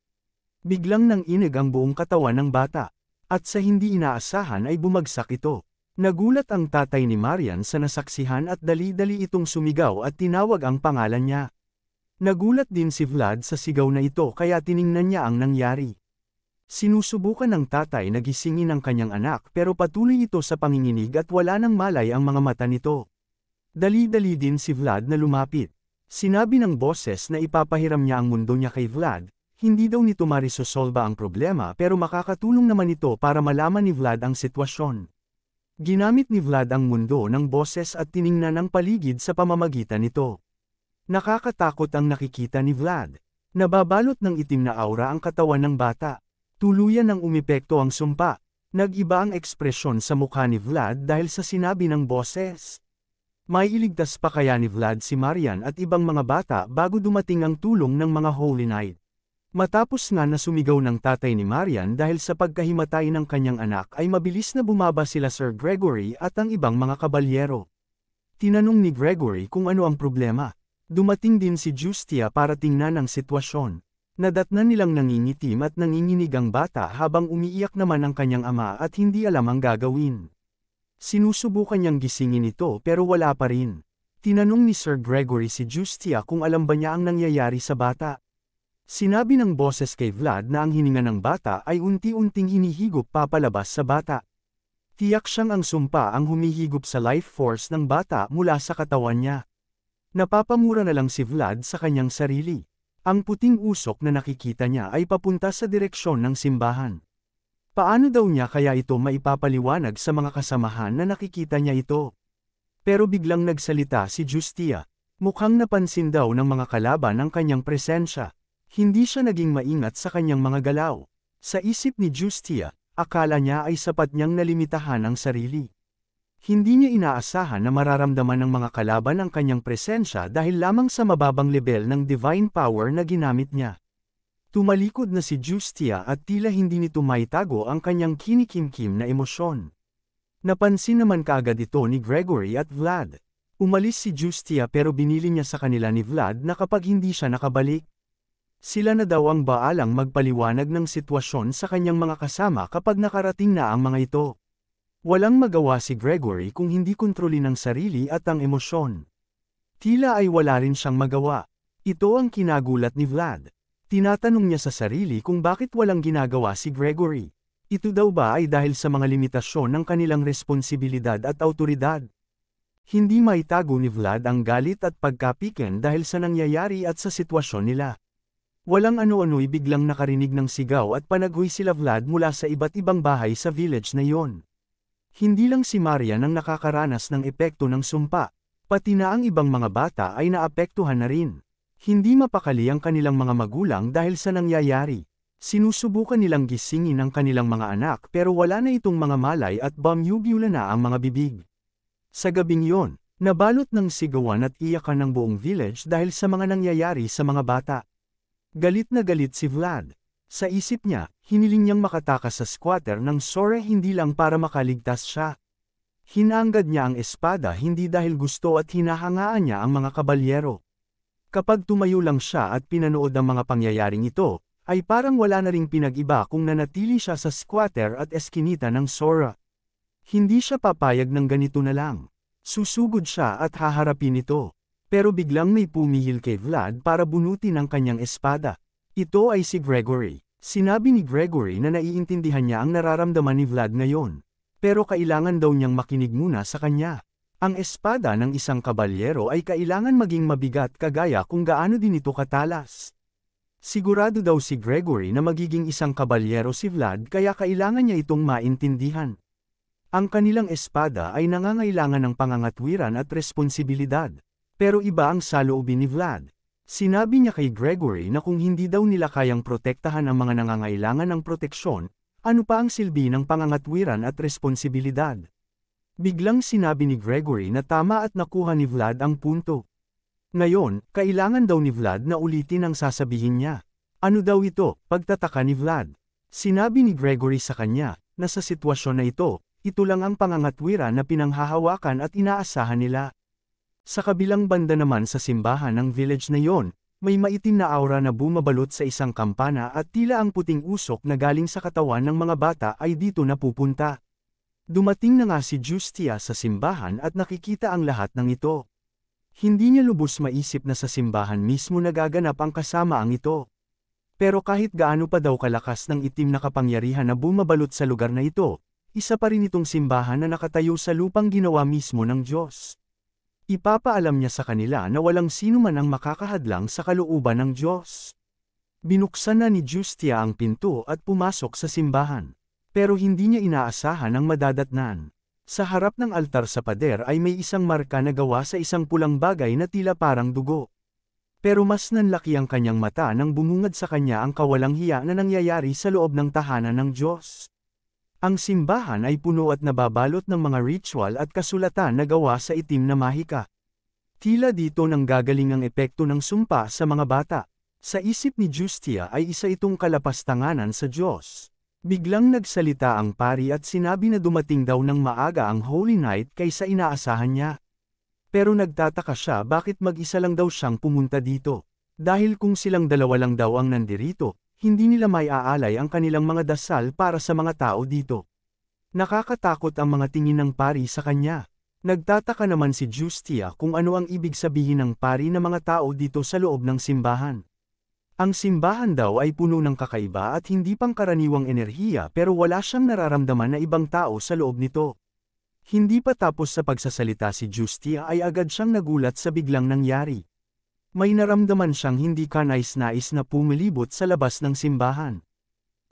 Biglang nanginig ang buong katawan ng bata. At sa hindi inaasahan ay bumagsak ito. Nagulat ang tatay ni Marian sa nasaksihan at dali-dali itong sumigaw at tinawag ang pangalan niya. Nagulat din si Vlad sa sigaw na ito kaya tiningnan niya ang nangyari. Sinusubukan ng tatay na gisingin ang kanyang anak pero patuloy ito sa panginginig at wala nang malay ang mga mata nito. Dali-dali din si Vlad na lumapit. Sinabi ng boses na ipapahiram niya ang mundo niya kay Vlad, hindi daw nito marisosolba ang problema pero makakatulong naman ito para malaman ni Vlad ang sitwasyon. Ginamit ni Vlad ang mundo ng boses at tiningnan ang paligid sa pamamagitan nito. Nakakatakot ang nakikita ni Vlad. Nababalot ng itim na aura ang katawan ng bata. Tuluyan ng umepekto ang sumpa. Nag-iba ang ekspresyon sa mukha ni Vlad dahil sa sinabi ng boses. May iligtas pa kaya ni Vlad si Marian at ibang mga bata bago dumating ang tulong ng mga Holy Night. Matapos nga na sumigaw ng tatay ni Marian dahil sa pagkahimatay ng kanyang anak ay mabilis na bumaba sila Sir Gregory at ang ibang mga kabalyero. Tinanong ni Gregory kung ano ang problema. Dumating din si Justia para tingnan ang sitwasyon. Nadatnan nilang nangingitim at nanginginig ang bata habang umiiyak naman ang kanyang ama at hindi alam ang gagawin. Sinusubukan niyang gisingin ito pero wala pa rin. Tinanong ni Sir Gregory si Justia kung alam ba niya ang nangyayari sa bata. Sinabi ng boses kay Vlad na ang hininga ng bata ay unti-unting hinihigop papalabas sa bata. Tiyak siyang ang sumpa ang humihigop sa life force ng bata mula sa katawan niya. Napapamura na lang si Vlad sa kanyang sarili. Ang puting usok na nakikita niya ay papunta sa direksyon ng simbahan. Paano daw niya kaya ito maipapaliwanag sa mga kasamahan na nakikita niya ito? Pero biglang nagsalita si Justia. Mukhang napansin daw ng mga kalaban ang kanyang presensya. Hindi siya naging maingat sa kanyang mga galaw. Sa isip ni Justia, akala niya ay sapat niyang nalimitahan ang sarili. Hindi niya inaasahan na mararamdaman ng mga kalaban ang kanyang presensya dahil lamang sa mababang level ng divine power na ginamit niya. Tumalikod na si Justia at tila hindi nito maitago ang kanyang kinikimkim na emosyon. Napansin naman kaagad ito ni Gregory at Vlad. Umalis si Justia pero binili niya sa kanila ni Vlad na kapag hindi siya nakabalik, sila na daw ang baalang magpaliwanag ng sitwasyon sa kanyang mga kasama kapag nakarating na ang mga ito. Walang magawa si Gregory kung hindi kontrolin ang sarili at ang emosyon. Tila ay wala rin siyang magawa. Ito ang kinagulat ni Vlad. Tinatanong niya sa sarili kung bakit walang ginagawa si Gregory. Ito daw ba ay dahil sa mga limitasyon ng kanilang responsibilidad at awtoridad? Hindi maitago ni Vlad ang galit at pagkapiken dahil sa nangyayari at sa sitwasyon nila. Walang ano-ano'y biglang nakarinig ng sigaw at panaghoy sila Vlad mula sa iba't ibang bahay sa village na iyon. Hindi lang si Marian ang nakakaranas ng epekto ng sumpa, pati na ang ibang mga bata ay naapektuhan na rin. Hindi mapakali ang kanilang mga magulang dahil sa nangyayari. Sinusubukan nilang gisingin ang kanilang mga anak pero wala na itong mga malay at bumubula na ang mga bibig. Sa gabing yon, nabalot ng sigawan at iyakan ng buong village dahil sa mga nangyayari sa mga bata. Galit na galit si Vlad. Sa isip niya, hiniling niyang makatakas sa squatter ng Sora hindi lang para makaligtas siya. Hinangad niya ang espada hindi dahil gusto at hinahangaan niya ang mga kabalyero. Kapag tumayo lang siya at pinanood ang mga pangyayaring ito, ay parang wala na ring pinag-iba kung nanatili siya sa squatter at eskinita ng Sora. Hindi siya papayag ng ganito na lang. Susugod siya at haharapin ito. Pero biglang may pumihil kay Vlad para bunutin ang kanyang espada. Ito ay si Gregory. Sinabi ni Gregory na naiintindihan niya ang nararamdaman ni Vlad ngayon. Pero kailangan daw niyang makinig muna sa kanya. Ang espada ng isang kabalyero ay kailangan maging mabigat kagaya kung gaano din ito katalas. Sigurado daw si Gregory na magiging isang kabalyero si Vlad kaya kailangan niya itong maintindihan. Ang kanilang espada ay nangangailangan ng pangangatwiran at responsibilidad. Pero iba ang saloobin ni Vlad. Sinabi niya kay Gregory na kung hindi daw nila kayang protektahan ang mga nangangailangan ng proteksyon, ano pa ang silbi ng pangangatwiran at responsibilidad? Biglang sinabi ni Gregory na tama at nakuha ni Vlad ang punto. Ngayon, kailangan daw ni Vlad na ulitin ang sasabihin niya. Ano daw ito? Pagtataka ni Vlad. Sinabi ni Gregory sa kanya, na sa sitwasyon na ito lang ang pangangatwiran na pinanghahawakan at inaasahan nila. Sa kabilang banda naman sa simbahan ng village na yon, may maitim na aura na bumabalot sa isang kampana at tila ang puting usok na galing sa katawan ng mga bata ay dito napupunta. Dumating na nga si Justia sa simbahan at nakikita ang lahat ng ito. Hindi niya lubos maisip na sa simbahan mismo nagaganap ang kasamaang ito. Pero kahit gaano pa daw kalakas ng itim na kapangyarihan na bumabalot sa lugar na ito, isa pa rin itong simbahan na nakatayo sa lupang ginawa mismo ng Diyos. Ipapaalam niya sa kanila na walang sino man ang makakahadlang sa kalooban ng Diyos. Binuksan na ni Justia ang pinto at pumasok sa simbahan. Pero hindi niya inaasahan ang madadatnan. Sa harap ng altar sa pader ay may isang marka na gawa sa isang pulang bagay na tila parang dugo. Pero mas nanlaki ang kanyang mata nang bumungad sa kanya ang kawalang hiya na nangyayari sa loob ng tahanan ng Diyos. Ang simbahan ay puno at nababalot ng mga ritual at kasulatan na gawa sa itim na mahika. Tila dito nang gagaling ang epekto ng sumpa sa mga bata. Sa isip ni Justia ay isa itong kalapastanganan sa Diyos. Biglang nagsalita ang pari at sinabi na dumating daw ng maaga ang Holy Night kaysa inaasahan niya. Pero nagtataka siya bakit mag-isa lang daw siyang pumunta dito. Dahil kung silang dalawa lang daw ang nandirito, hindi nila maiaalay ang kanilang mga dasal para sa mga tao dito. Nakakatakot ang mga tingin ng pari sa kanya. Nagtataka naman si Justia kung ano ang ibig sabihin ng pari na mga tao dito sa loob ng simbahan. Ang simbahan daw ay puno ng kakaiba at hindi pangkaraniwang enerhiya pero wala siyang nararamdaman na ibang tao sa loob nito. Hindi pa tapos sa pagsasalita si Justia ay agad siyang nagulat sa biglang nangyari. May naramdaman siyang hindi kanais-nais na pumilibot sa labas ng simbahan.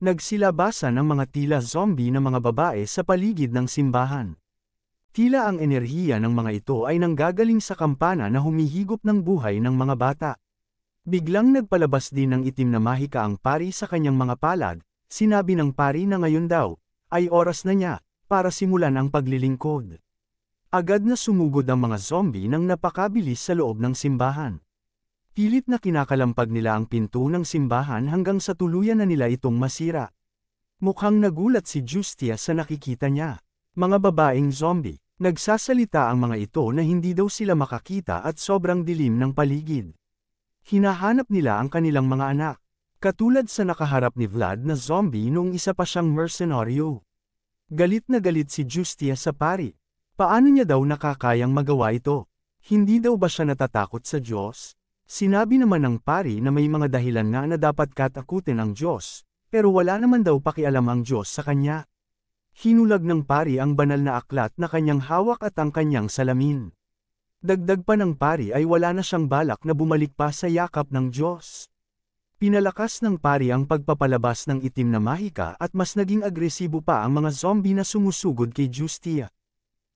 Nagsilabasan ang mga tila zombie na mga babae sa paligid ng simbahan. Tila ang enerhiya ng mga ito ay nanggagaling sa kampana na humihigop ng buhay ng mga bata. Biglang nagpalabas din ng itim na mahika ang pari sa kanyang mga palad, sinabi ng pari na ngayon daw, ay oras na niya, para simulan ang paglilingkod. Agad na sumugod ang mga zombie nang napakabilis sa loob ng simbahan. Pilit na kinakalampag nila ang pinto ng simbahan hanggang sa tuluyan na nila itong masira. Mukhang nagulat si Justia sa nakikita niya. Mga babaeng zombie. Nagsasalita ang mga ito na hindi daw sila makakita at sobrang dilim ng paligid. Hinahanap nila ang kanilang mga anak. Katulad sa nakaharap ni Vlad na zombie noong isa pa siyang mercenaryo. Galit na galit si Justia sa pari. Paano niya daw nakakayang magawa ito? Hindi daw ba siya natatakot sa Diyos? Sinabi naman ng pari na may mga dahilan nga na dapat katakutin ang Diyos, pero wala naman daw pakialam ang Diyos sa kanya. Hinulag ng pari ang banal na aklat na kanyang hawak at ang kanyang salamin. Dagdag pa ng pari ay wala na siyang balak na bumalik pa sa yakap ng Diyos. Pinalakas ng pari ang pagpapalabas ng itim na mahika at mas naging agresibo pa ang mga zombie na sumusugod kay Justia.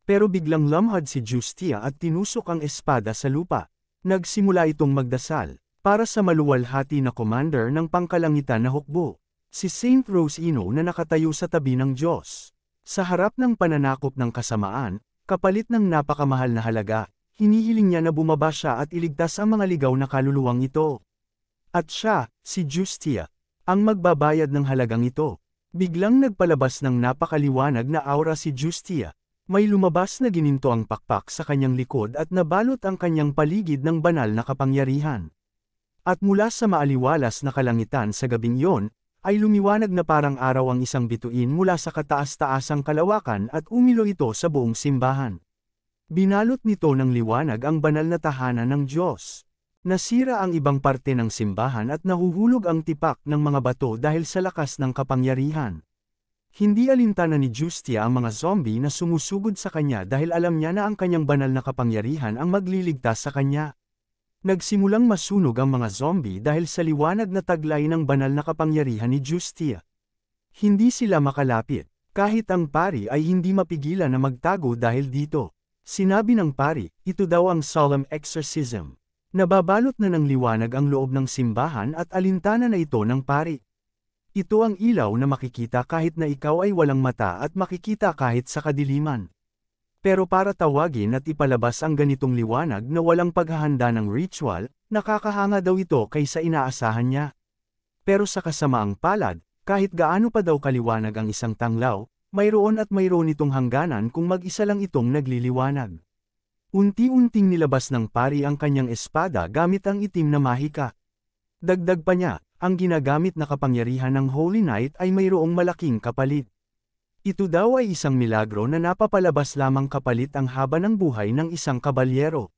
Pero biglang lamhad si Justia at tinusok ang espada sa lupa. Nagsimula itong magdasal, para sa maluwalhati na commander ng pangkalangitan na hukbo. Si Saint Rose Ino na nakatayo sa tabi ng Diyos. Sa harap ng pananakop ng kasamaan, kapalit ng napakamahal na halaga, hinihiling niya na bumaba siya at iligtas ang mga ligaw na kaluluwang ito. At siya, si Justia, ang magbabayad ng halagang ito. Biglang nagpalabas ng napakaliwanag na aura si Justia. May lumabas na gininto ang pakpak sa kanyang likod at nabalot ang kanyang paligid ng banal na kapangyarihan. At mula sa maaliwalas na kalangitan sa gabing iyon, ay lumiwanag na parang araw ang isang bituin mula sa kataas-taasang kalawakan at umilo ito sa buong simbahan. Binalot nito ng liwanag ang banal na tahanan ng Diyos. Nasira ang ibang parte ng simbahan at nahuhulog ang tipak ng mga bato dahil sa lakas ng kapangyarihan. Hindi alintana ni Justia ang mga zombie na sumusugod sa kanya dahil alam niya na ang kanyang banal na kapangyarihan ang magliligtas sa kanya. Nagsimulang masunog ang mga zombie dahil sa liwanag na taglay ng banal na kapangyarihan ni Justia. Hindi sila makalapit, kahit ang pari ay hindi mapigilan na magtago dahil dito. Sinabi ng pari, ito daw ang solemn exorcism. Nababalot na ng liwanag ang loob ng simbahan at alintana na ito ng pari. Ito ang ilaw na makikita kahit na ikaw ay walang mata at makikita kahit sa kadiliman. Pero para tawagin at ipalabas ang ganitong liwanag na walang paghahanda ng ritual, nakakahanga daw ito kaysa inaasahan niya. Pero sa kasamaang palad, kahit gaano pa daw kaliwanag ang isang tanglaw, mayroon at mayroon itong hangganan kung mag-isa lang itong nagliliwanag. Unti-unting nilabas ng pari ang kanyang espada gamit ang itim na mahika. Dagdag pa niya, ang ginagamit na kapangyarihan ng Holy Knight ay mayroong malaking kapalit. Ito daw ay isang milagro na napapalabas lamang kapalit ang haba ng buhay ng isang kabalyero.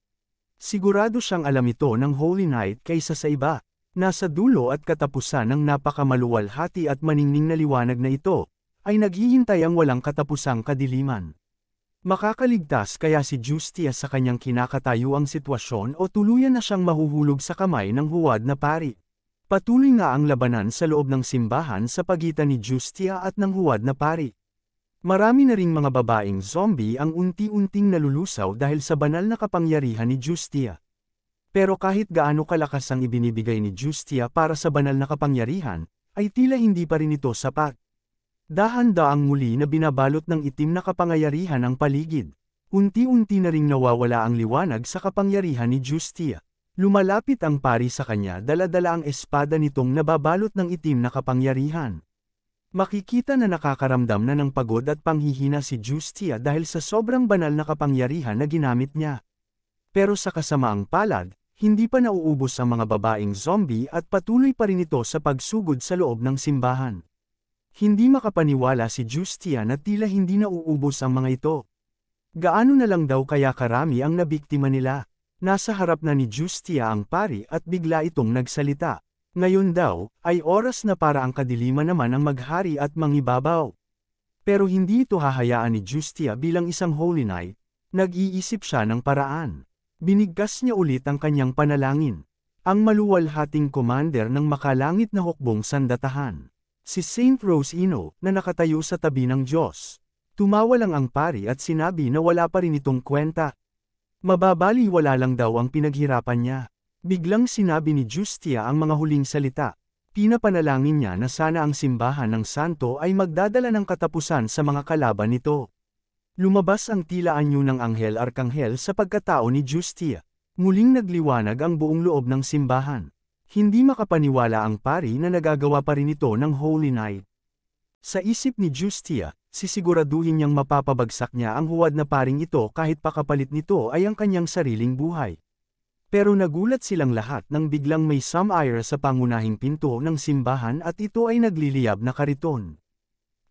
Sigurado siyang alam ito ng Holy Knight kaysa sa iba. Nasa dulo at katapusan ng napakamaluwalhati at maningning na liwanag na ito, ay naghihintay ang walang katapusang kadiliman. Makakaligtas kaya si Justia sa kanyang kinakatayuang sitwasyon o tuluyan na siyang mahuhulog sa kamay ng huwad na pari. Patuloy nga ang labanan sa loob ng simbahan sa pagitan ni Justia at ng huwad na pari. Marami na ring mga babaeng zombie ang unti-unting nalulusaw dahil sa banal na kapangyarihan ni Justia. Pero kahit gaano kalakas ang ibinibigay ni Justia para sa banal na kapangyarihan, ay tila hindi pa rin ito sapat. Dahan-daang muli na binabalot ng itim na kapangyarihan ang paligid. Unti-unti na ring nawawala ang liwanag sa kapangyarihan ni Justia. Lumalapit ang pari sa kanya dala-dala ang espada nitong nababalot ng itim na kapangyarihan. Makikita na nakakaramdam na ng pagod at panghihina si Justia dahil sa sobrang banal na kapangyarihan na ginamit niya. Pero sa kasamaang palad, hindi pa nauubos ang mga babaeng zombie at patuloy pa rin ito sa pagsugod sa loob ng simbahan. Hindi makapaniwala si Justia na tila hindi nauubos ang mga ito. Gaano na lang daw kaya karami ang nabiktima nila? Nasa harap na ni Justia ang pari at bigla itong nagsalita. Ngayon daw, ay oras na para ang kadiliman naman ang maghari at mangibabaw. Pero hindi ito hahayaan ni Justia bilang isang holy knight. Nag-iisip siya ng paraan. Binigkas niya ulit ang kanyang panalangin. Ang maluwalhating commander ng makalangit na hukbong sandatahan. Si Saint Rosino, na nakatayo sa tabi ng Diyos. Tumawa lang ang pari at sinabi na wala pa rin itong kwenta. Mababaliwala lang daw ang pinaghirapan niya. Biglang sinabi ni Justia ang mga huling salita. Pinapanalangin niya na sana ang simbahan ng santo ay magdadala ng katapusan sa mga kalaban nito. Lumabas ang tila anyo ng anghel-arkanghel sa pagkatao ni Justia. Muling nagliwanag ang buong loob ng simbahan. Hindi makapaniwala ang pari na nagagawa pa rin ito ng holy night. Sa isip ni Justia, sisiguraduhin niyang mapapabagsak niya ang huwad na paring ito kahit pakapalit nito ay ang kanyang sariling buhay. Pero nagulat silang lahat nang biglang may sumire sa pangunahing pinto ng simbahan at ito ay nagliliyab na kariton.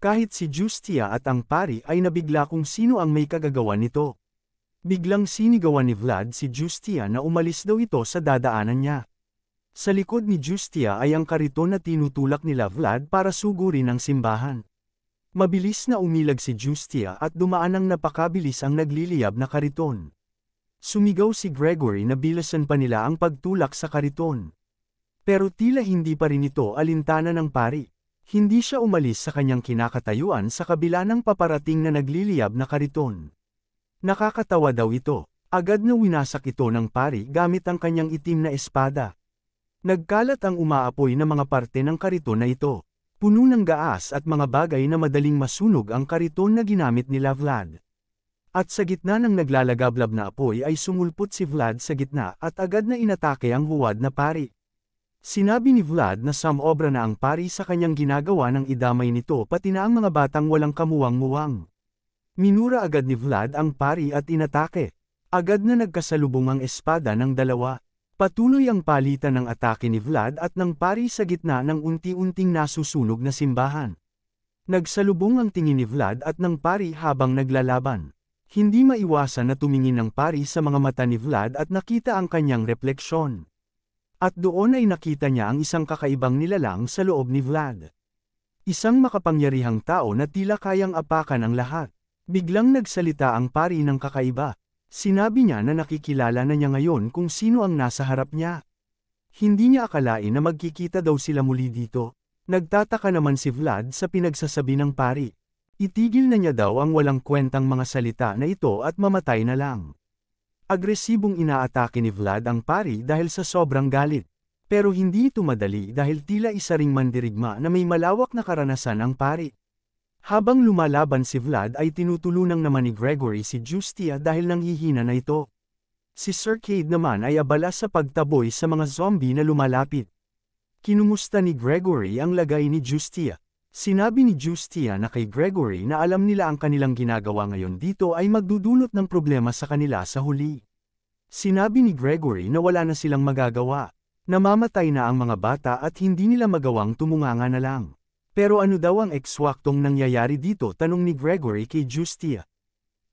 Kahit si Justia at ang pari ay nabigla kung sino ang may kagagawan nito. Biglang sinigawan ni Vlad si Justia na umalis daw ito sa dadaanan niya. Sa likod ni Justia ay ang kariton na tinutulak nila Vlad para sugurin ang simbahan. Mabilis na umilag si Justia at dumaan ng napakabilis ang nagliliyab na kariton. Sumigaw si Gregory na bilasan pa nila ang pagtulak sa kariton. Pero tila hindi pa rin ito alintana ng pari. Hindi siya umalis sa kanyang kinakatayuan sa kabila ng paparating na nagliliyab na kariton. Nakakatawa daw ito. Agad na winasak ito ng pari gamit ang kanyang itim na espada. Nagkalat ang umaapoy na mga parte ng kariton na ito. Puno ng gaas at mga bagay na madaling masunog ang kariton na ginamit nila Vlad. At sa gitna ng naglalagablab na apoy ay sumulpot si Vlad sa gitna at agad na inatake ang huwad na pari. Sinabi ni Vlad na samobra na ang pari sa kanyang ginagawa ng idamay nito pati na ang mga batang walang kamuwang-muwang. Minura agad ni Vlad ang pari at inatake. Agad na nagkasalubong ang espada ng dalawa. Patuloy ang palitan ng atake ni Vlad at ng pari sa gitna ng unti-unting nasusunog na simbahan. Nagsalubong ang tingin ni Vlad at ng pari habang naglalaban. Hindi maiwasan na tumingin ng pari sa mga mata ni Vlad at nakita ang kanyang refleksyon. At doon ay nakita niya ang isang kakaibang nilalang sa loob ni Vlad. Isang makapangyarihang tao na tila kayang apakan ang lahat. Biglang nagsalita ang pari ng kakaiba. Sinabi niya na nakikilala na niya ngayon kung sino ang nasa harap niya. Hindi niya akalain na magkikita daw sila muli dito. Nagtataka naman si Vlad sa pinagsasabi ng pari. Itigil na niya daw ang walang kwentang mga salita na ito at mamatay na lang. Agresibong inaatake ni Vlad ang pari dahil sa sobrang galit. Pero hindi ito madali dahil tila isa ring mandirigma na may malawak na karanasan ang pari. Habang lumalaban si Vlad ay tinutulunang naman ni Gregory si Justia dahil nanghihina na ito. Si Sir Cade naman ay abala sa pagtaboy sa mga zombie na lumalapit. Kinumusta ni Gregory ang lagay ni Justia. Sinabi ni Justia na kay Gregory na alam nila ang kanilang ginagawa ngayon dito ay magdudulot ng problema sa kanila sa huli. Sinabi ni Gregory na wala na silang magagawa. Namamatay na ang mga bata at hindi nila magawang tumunganga na lang. Pero ano daw ang ekswaktong nangyayari dito? Tanong ni Gregory kay Justia.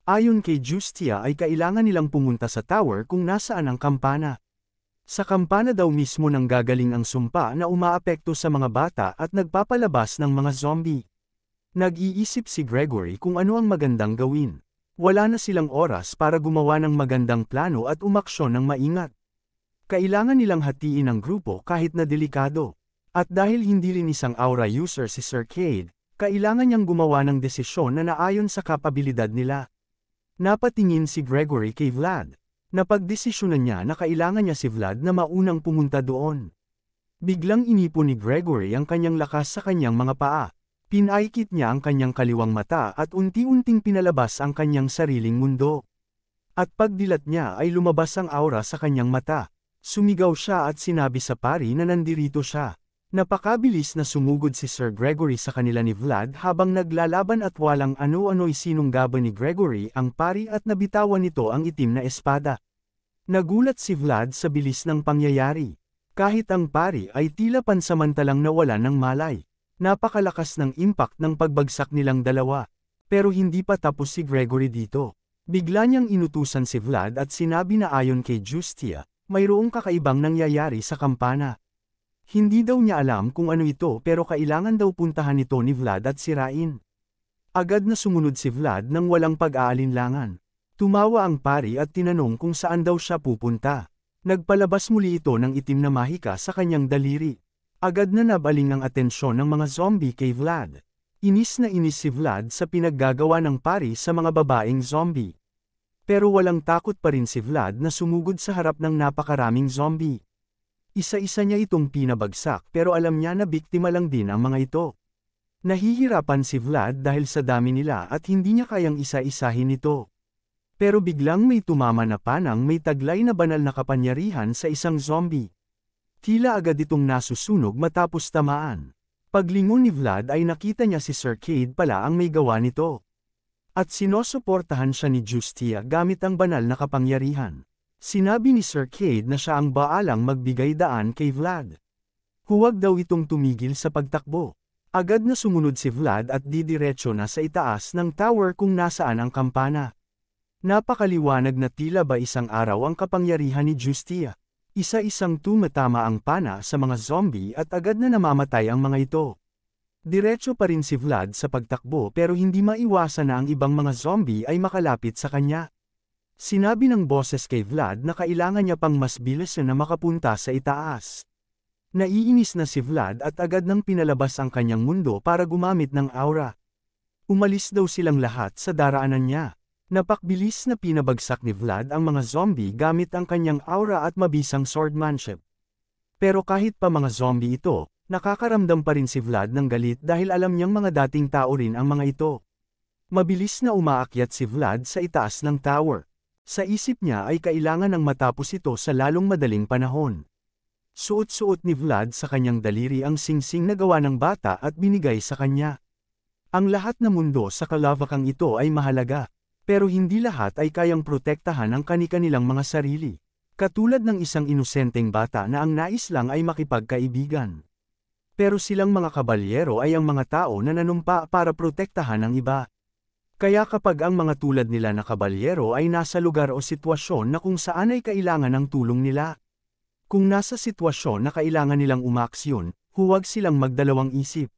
Ayon kay Justia ay kailangan nilang pumunta sa tower kung nasaan ang kampana. Sa kampana daw mismo nang gagaling ang sumpa na umaapekto sa mga bata at nagpapalabas ng mga zombie. Nag-iisip si Gregory kung ano ang magandang gawin. Wala na silang oras para gumawa ng magandang plano at umaksyon ng maingat. Kailangan nilang hatiin ang grupo kahit na delikado. At dahil hindi rin isang aura user si Sir Cade, kailangan niyang gumawa ng desisyon na naayon sa kapabilidad nila. Napatingin si Gregory kay Vlad. Napagdesisyonan niya na kailangan niya si Vlad na maunang pumunta doon. Biglang inipon ni Gregory ang kanyang lakas sa kanyang mga paa. Pinaikit niya ang kanyang kaliwang mata at unti-unting pinalabas ang kanyang sariling mundo. At pagdilat niya ay lumabas ang aura sa kanyang mata. Sumigaw siya at sinabi sa pari na nandirito siya. Napakabilis na sumugod si Sir Gregory sa kanila ni Vlad habang naglalaban at walang ano-ano'y sinunggaban ni Gregory ang pari at nabitawan nito ang itim na espada. Nagulat si Vlad sa bilis ng pangyayari. Kahit ang pari ay tila pansamantalang nawalan ng malay. Napakalakas ng impact ng pagbagsak nilang dalawa. Pero hindi pa tapos si Gregory dito. Bigla niyang inutusan si Vlad at sinabi na ayon kay Justia, mayroong kakaibang nangyayari sa kampana. Hindi daw niya alam kung ano ito pero kailangan daw puntahan ito ni Vlad at sirain. Agad na sumunod si Vlad nang walang pag-aalinlangan. Tumawa ang pari at tinanong kung saan daw siya pupunta. Nagpalabas muli ito ng itim na mahika sa kanyang daliri. Agad na nabaling ang atensyon ng mga zombie kay Vlad. Inis na inis si Vlad sa pinaggagawa ng pari sa mga babaeng zombie. Pero walang takot pa rin si Vlad na sumugod sa harap ng napakaraming zombie. Isa-isa niya itong pinabagsak pero alam niya na biktima lang din ang mga ito. Nahihirapan si Vlad dahil sa dami nila at hindi niya kayang isa-isahin ito. Pero biglang may tumama na panang may taglay na banal na kapangyarihan sa isang zombie. Tila agad itong nasusunog matapos tamaan. Paglingon ni Vlad ay nakita niya si Sir Cade pala ang may gawa nito. At sinusuportahan siya ni Justia gamit ang banal na kapangyarihan. Sinabi ni Sir Cade na siya ang baalang magbigay daan kay Vlad. Huwag daw itong tumigil sa pagtakbo. Agad na sumunod si Vlad at didiretso na sa itaas ng tower kung nasaan ang kampana. Napakaliwanag na tila ba isang araw ang kapangyarihan ni Justia. Isa-isang tumatama ang pana sa mga zombie at agad na namamatay ang mga ito. Diretso pa rin si Vlad sa pagtakbo pero hindi maiwasan na ang ibang mga zombie ay makalapit sa kanya. Sinabi ng boses kay Vlad na kailangan niya pang mas bilis na makapunta sa itaas. Naiinis na si Vlad at agad nang pinalabas ang kanyang mundo para gumamit ng aura. Umalis daw silang lahat sa daraanan niya. Napakbilis na pinabagsak ni Vlad ang mga zombie gamit ang kanyang aura at mabisang swordmanship. Pero kahit pa mga zombie ito, nakakaramdam pa rin si Vlad ng galit dahil alam niyang mga dating tao rin ang mga ito. Mabilis na umaakyat si Vlad sa itaas ng tower. Sa isip niya ay kailangan ng matapos ito sa lalong madaling panahon. Suot-suot ni Vlad sa kanyang daliri ang singsing na gawa ng bata at binigay sa kanya. Ang lahat na mundo sa kalavakang ito ay mahalaga, pero hindi lahat ay kayang protektahan ang kani-kanilang mga sarili. Katulad ng isang inosenteng bata na ang nais lang ay makipagkaibigan. Pero silang mga kabalyero ay ang mga tao na nanumpa para protektahan ang iba. Kaya kapag ang mga tulad nila na kabalyero ay nasa lugar o sitwasyon na kung saan ay kailangan ng tulong nila. Kung nasa sitwasyon na kailangan nilang umaaksyon, huwag silang magdalawang isip.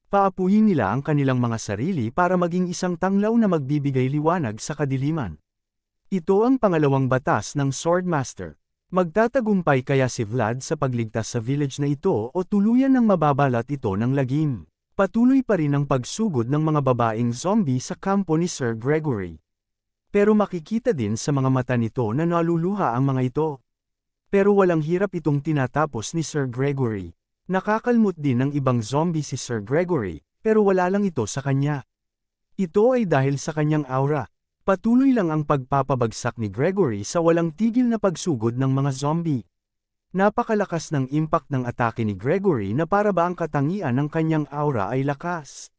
Paapuyin nila ang kanilang mga sarili para maging isang tanglaw na magbibigay liwanag sa kadiliman. Ito ang pangalawang batas ng Swordmaster. Magtatagumpay kaya si Vlad sa pagligtas sa village na ito o tuluyan ng mababalat ito ng lagim. Patuloy pa rin ang pagsugod ng mga babaeng zombie sa kampo ni Sir Gregory. Pero makikita din sa mga mata nito na naluluha ang mga ito. Pero walang hirap itong tinatapos ni Sir Gregory. Nakakalmot din ng ibang zombie si Sir Gregory, pero wala lang ito sa kanya. Ito ay dahil sa kanyang aura. Patuloy lang ang pagpapabagsak ni Gregory sa walang tigil na pagsugod ng mga zombie. Napakalakas ng impact ng atake ni Gregory na para ba ang katangian ng kanyang aura ay lakas.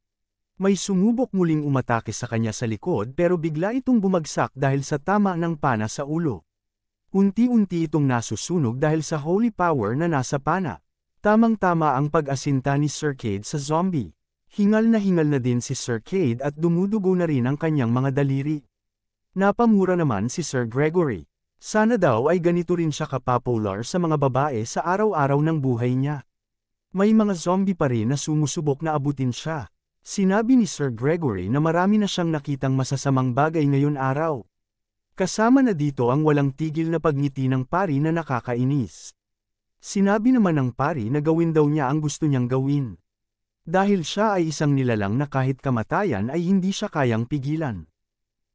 May sumubok muling umatake sa kanya sa likod pero bigla itong bumagsak dahil sa tama ng pana sa ulo. Unti-unti itong nasusunog dahil sa holy power na nasa pana. Tamang-tama ang pag-asinta ni Sir Cade sa zombie. Hingal na din si Sir Cade at dumudugo na rin ang kanyang mga daliri. Napamura naman si Sir Gregory. Sana daw ay ganito rin siya kapopular sa mga babae sa araw-araw ng buhay niya. May mga zombie pa rin na sumusubok na abutin siya. Sinabi ni Sir Gregory na marami na siyang nakitang masasamang bagay ngayon araw. Kasama na dito ang walang tigil na pagngiti ng pari na nakakainis. Sinabi naman ng pari na gawin daw niya ang gusto niyang gawin. Dahil siya ay isang nilalang na kahit kamatayan ay hindi siya kayang pigilan.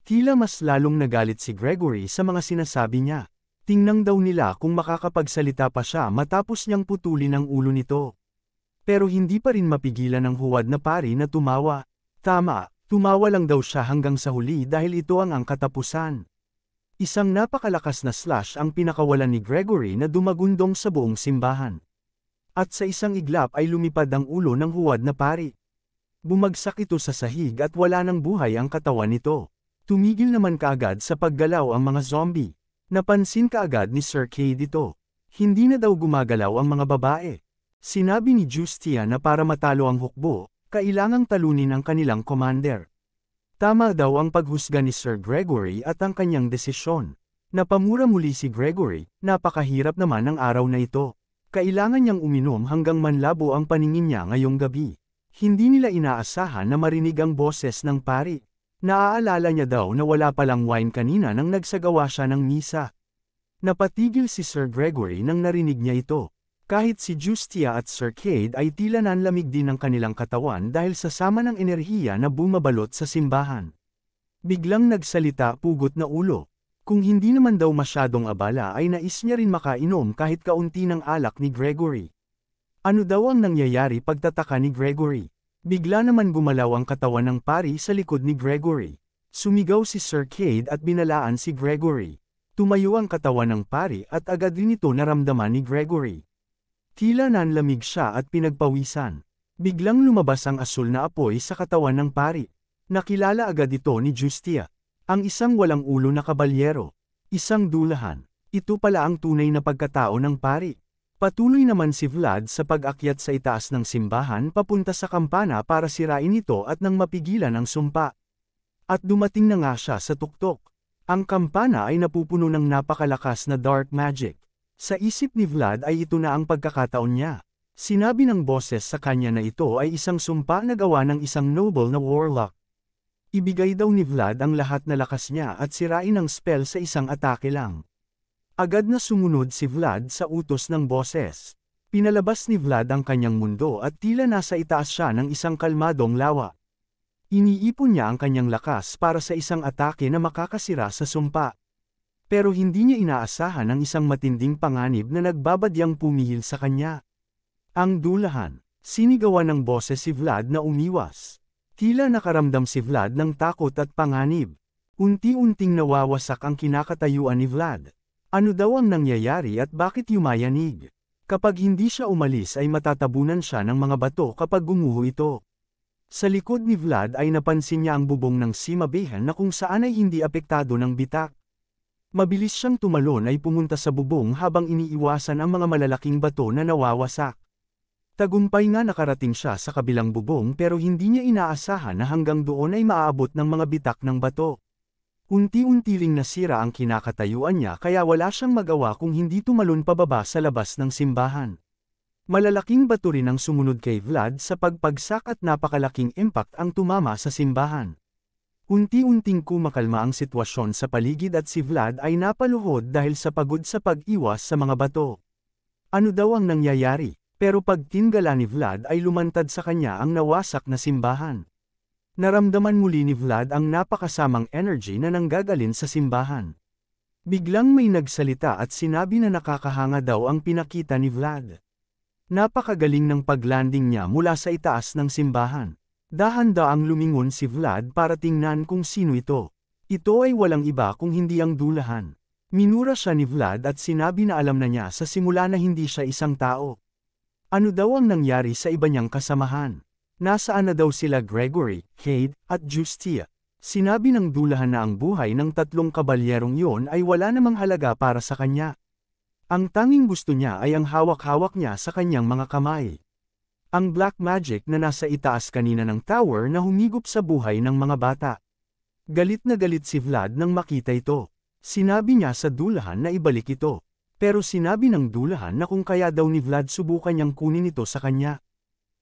Tila mas lalong nagalit si Gregory sa mga sinasabi niya. Tingnan daw nila kung makakapagsalita pa siya matapos niyang putulin ang ulo nito. Pero hindi pa rin mapigilan ng huwad na pari na tumawa. Tama, tumawa lang daw siya hanggang sa huli dahil ito ang katapusan. Isang napakalakas na slash ang pinakawalan ni Gregory na dumagundong sa buong simbahan. At sa isang iglap ay lumipad ang ulo ng huwad na pari. Bumagsak ito sa sahig at wala ng buhay ang katawan nito. Tumigil naman kaagad sa paggalaw ang mga zombie. Napansin kaagad ni Sir Cade ito. Hindi na daw gumagalaw ang mga babae. Sinabi ni Justia na para matalo ang hukbo, kailangang talunin ang kanilang commander. Tama daw ang paghusga ni Sir Gregory at ang kanyang desisyon. Napamura muli si Gregory, napakahirap naman ang araw na ito. Kailangan niyang uminom hanggang manlabo ang paningin niya ngayong gabi. Hindi nila inaasahan na marinig ang boses ng pari. Naaalala niya daw na wala palang wine kanina nang nagsagawa siya ng misa. Napatigil si Sir Gregory nang narinig niya ito. Kahit si Justia at Sir Cade ay tila nanlamig din ang kanilang katawan dahil sa sama ng enerhiya na bumabalot sa simbahan. Biglang nagsalita pugot na ulo. Kung hindi naman daw masyadong abala ay nais niya rin makainom kahit kaunti ng alak ni Gregory. Ano daw ang nangyayari pagtataka ni Gregory? Bigla naman gumalaw ang katawan ng pari sa likod ni Gregory. Sumigaw si Sir Cade at binalaan si Gregory. Tumayo ang katawan ng pari at agad rin ito naramdaman ni Gregory. Tila nanlamig siya at pinagpawisan. Biglang lumabas ang asul na apoy sa katawan ng pari. Nakilala agad ito ni Justia. Ang isang walang ulo na kabalyero. Isang dulahan. Ito pala ang tunay na pagkatao ng pari. Patuloy naman si Vlad sa pag-akyat sa itaas ng simbahan papunta sa kampana para sirain ito at nang mapigilan ang sumpa. At dumating na nga siya sa tuktok. Ang kampana ay napupuno ng napakalakas na dark magic. Sa isip ni Vlad ay ito na ang pagkakataon niya. Sinabi ng boses sa kanya na ito ay isang sumpa na gawa ng isang noble na warlock. Ibigay daw ni Vlad ang lahat na lakas niya at sirain ang spell sa isang atake lang. Agad na sumunod si Vlad sa utos ng boses. Pinalabas ni Vlad ang kanyang mundo at tila nasa itaas siya ng isang kalmadong lawa. Iniipon niya ang kanyang lakas para sa isang atake na makakasira sa sumpa. Pero hindi niya inaasahan ang isang matinding panganib na nagbabadyang pumihil sa kanya. Ang dulahan. Sinigawan ng boses si Vlad na umiwas. Tila nakaramdam si Vlad ng takot at panganib. Unti-unting nawawasak ang kinakatayuan ni Vlad. Ano daw ang nangyayari at bakit yumayanig? Kapag hindi siya umalis ay matatabunan siya ng mga bato kapag gumuho ito. Sa likod ni Vlad ay napansin niya ang bubong ng simabehan na kung saan ay hindi apektado ng bitak. Mabilis siyang tumalon ay pumunta sa bubong habang iniiwasan ang mga malalaking bato na nawawasak. Tagumpay nga nakarating siya sa kabilang bubong pero hindi niya inaasahan na hanggang doon ay maaabot ng mga bitak ng bato. Unti-unti ring nasira ang kinakatayuan niya kaya wala siyang magawa kung hindi tumalon pababa sa labas ng simbahan. Malalaking bato rin ang sumunod kay Vlad sa pagpagsak at napakalaking impact ang tumama sa simbahan. Unti-unting kumakalma ang sitwasyon sa paligid at si Vlad ay napaluhod dahil sa pagod sa pag-iwas sa mga bato. Ano daw ang nangyayari? Pero pagtingala ni Vlad ay lumantad sa kanya ang nawasak na simbahan. Naramdaman muli ni Vlad ang napakasamang energy na nanggagalin sa simbahan. Biglang may nagsalita at sinabi na nakakahanga daw ang pinakita ni Vlad. Napakagaling ng paglanding niya mula sa itaas ng simbahan. Dahan-daang lumingon si Vlad para tingnan kung sino ito. Ito ay walang iba kung hindi ang dulahan. Minura siya ni Vlad at sinabi na alam na niya sa simula na hindi siya isang tao. Ano daw ang nangyari sa iba niyang kasamahan? Nasaan na daw sila Gregory, Cade, at Justia? Sinabi ng dulahan na ang buhay ng tatlong kabalyerong yon ay wala namang halaga para sa kanya. Ang tanging gusto niya ay ang hawak-hawak niya sa kanyang mga kamay. Ang black magic na nasa itaas kanina ng tower na humigop sa buhay ng mga bata. Galit na galit si Vlad nang makita ito. Sinabi niya sa dulahan na ibalik ito. Pero sinabi ng dulahan na kung kaya daw ni Vlad subukan niyang kunin ito sa kanya.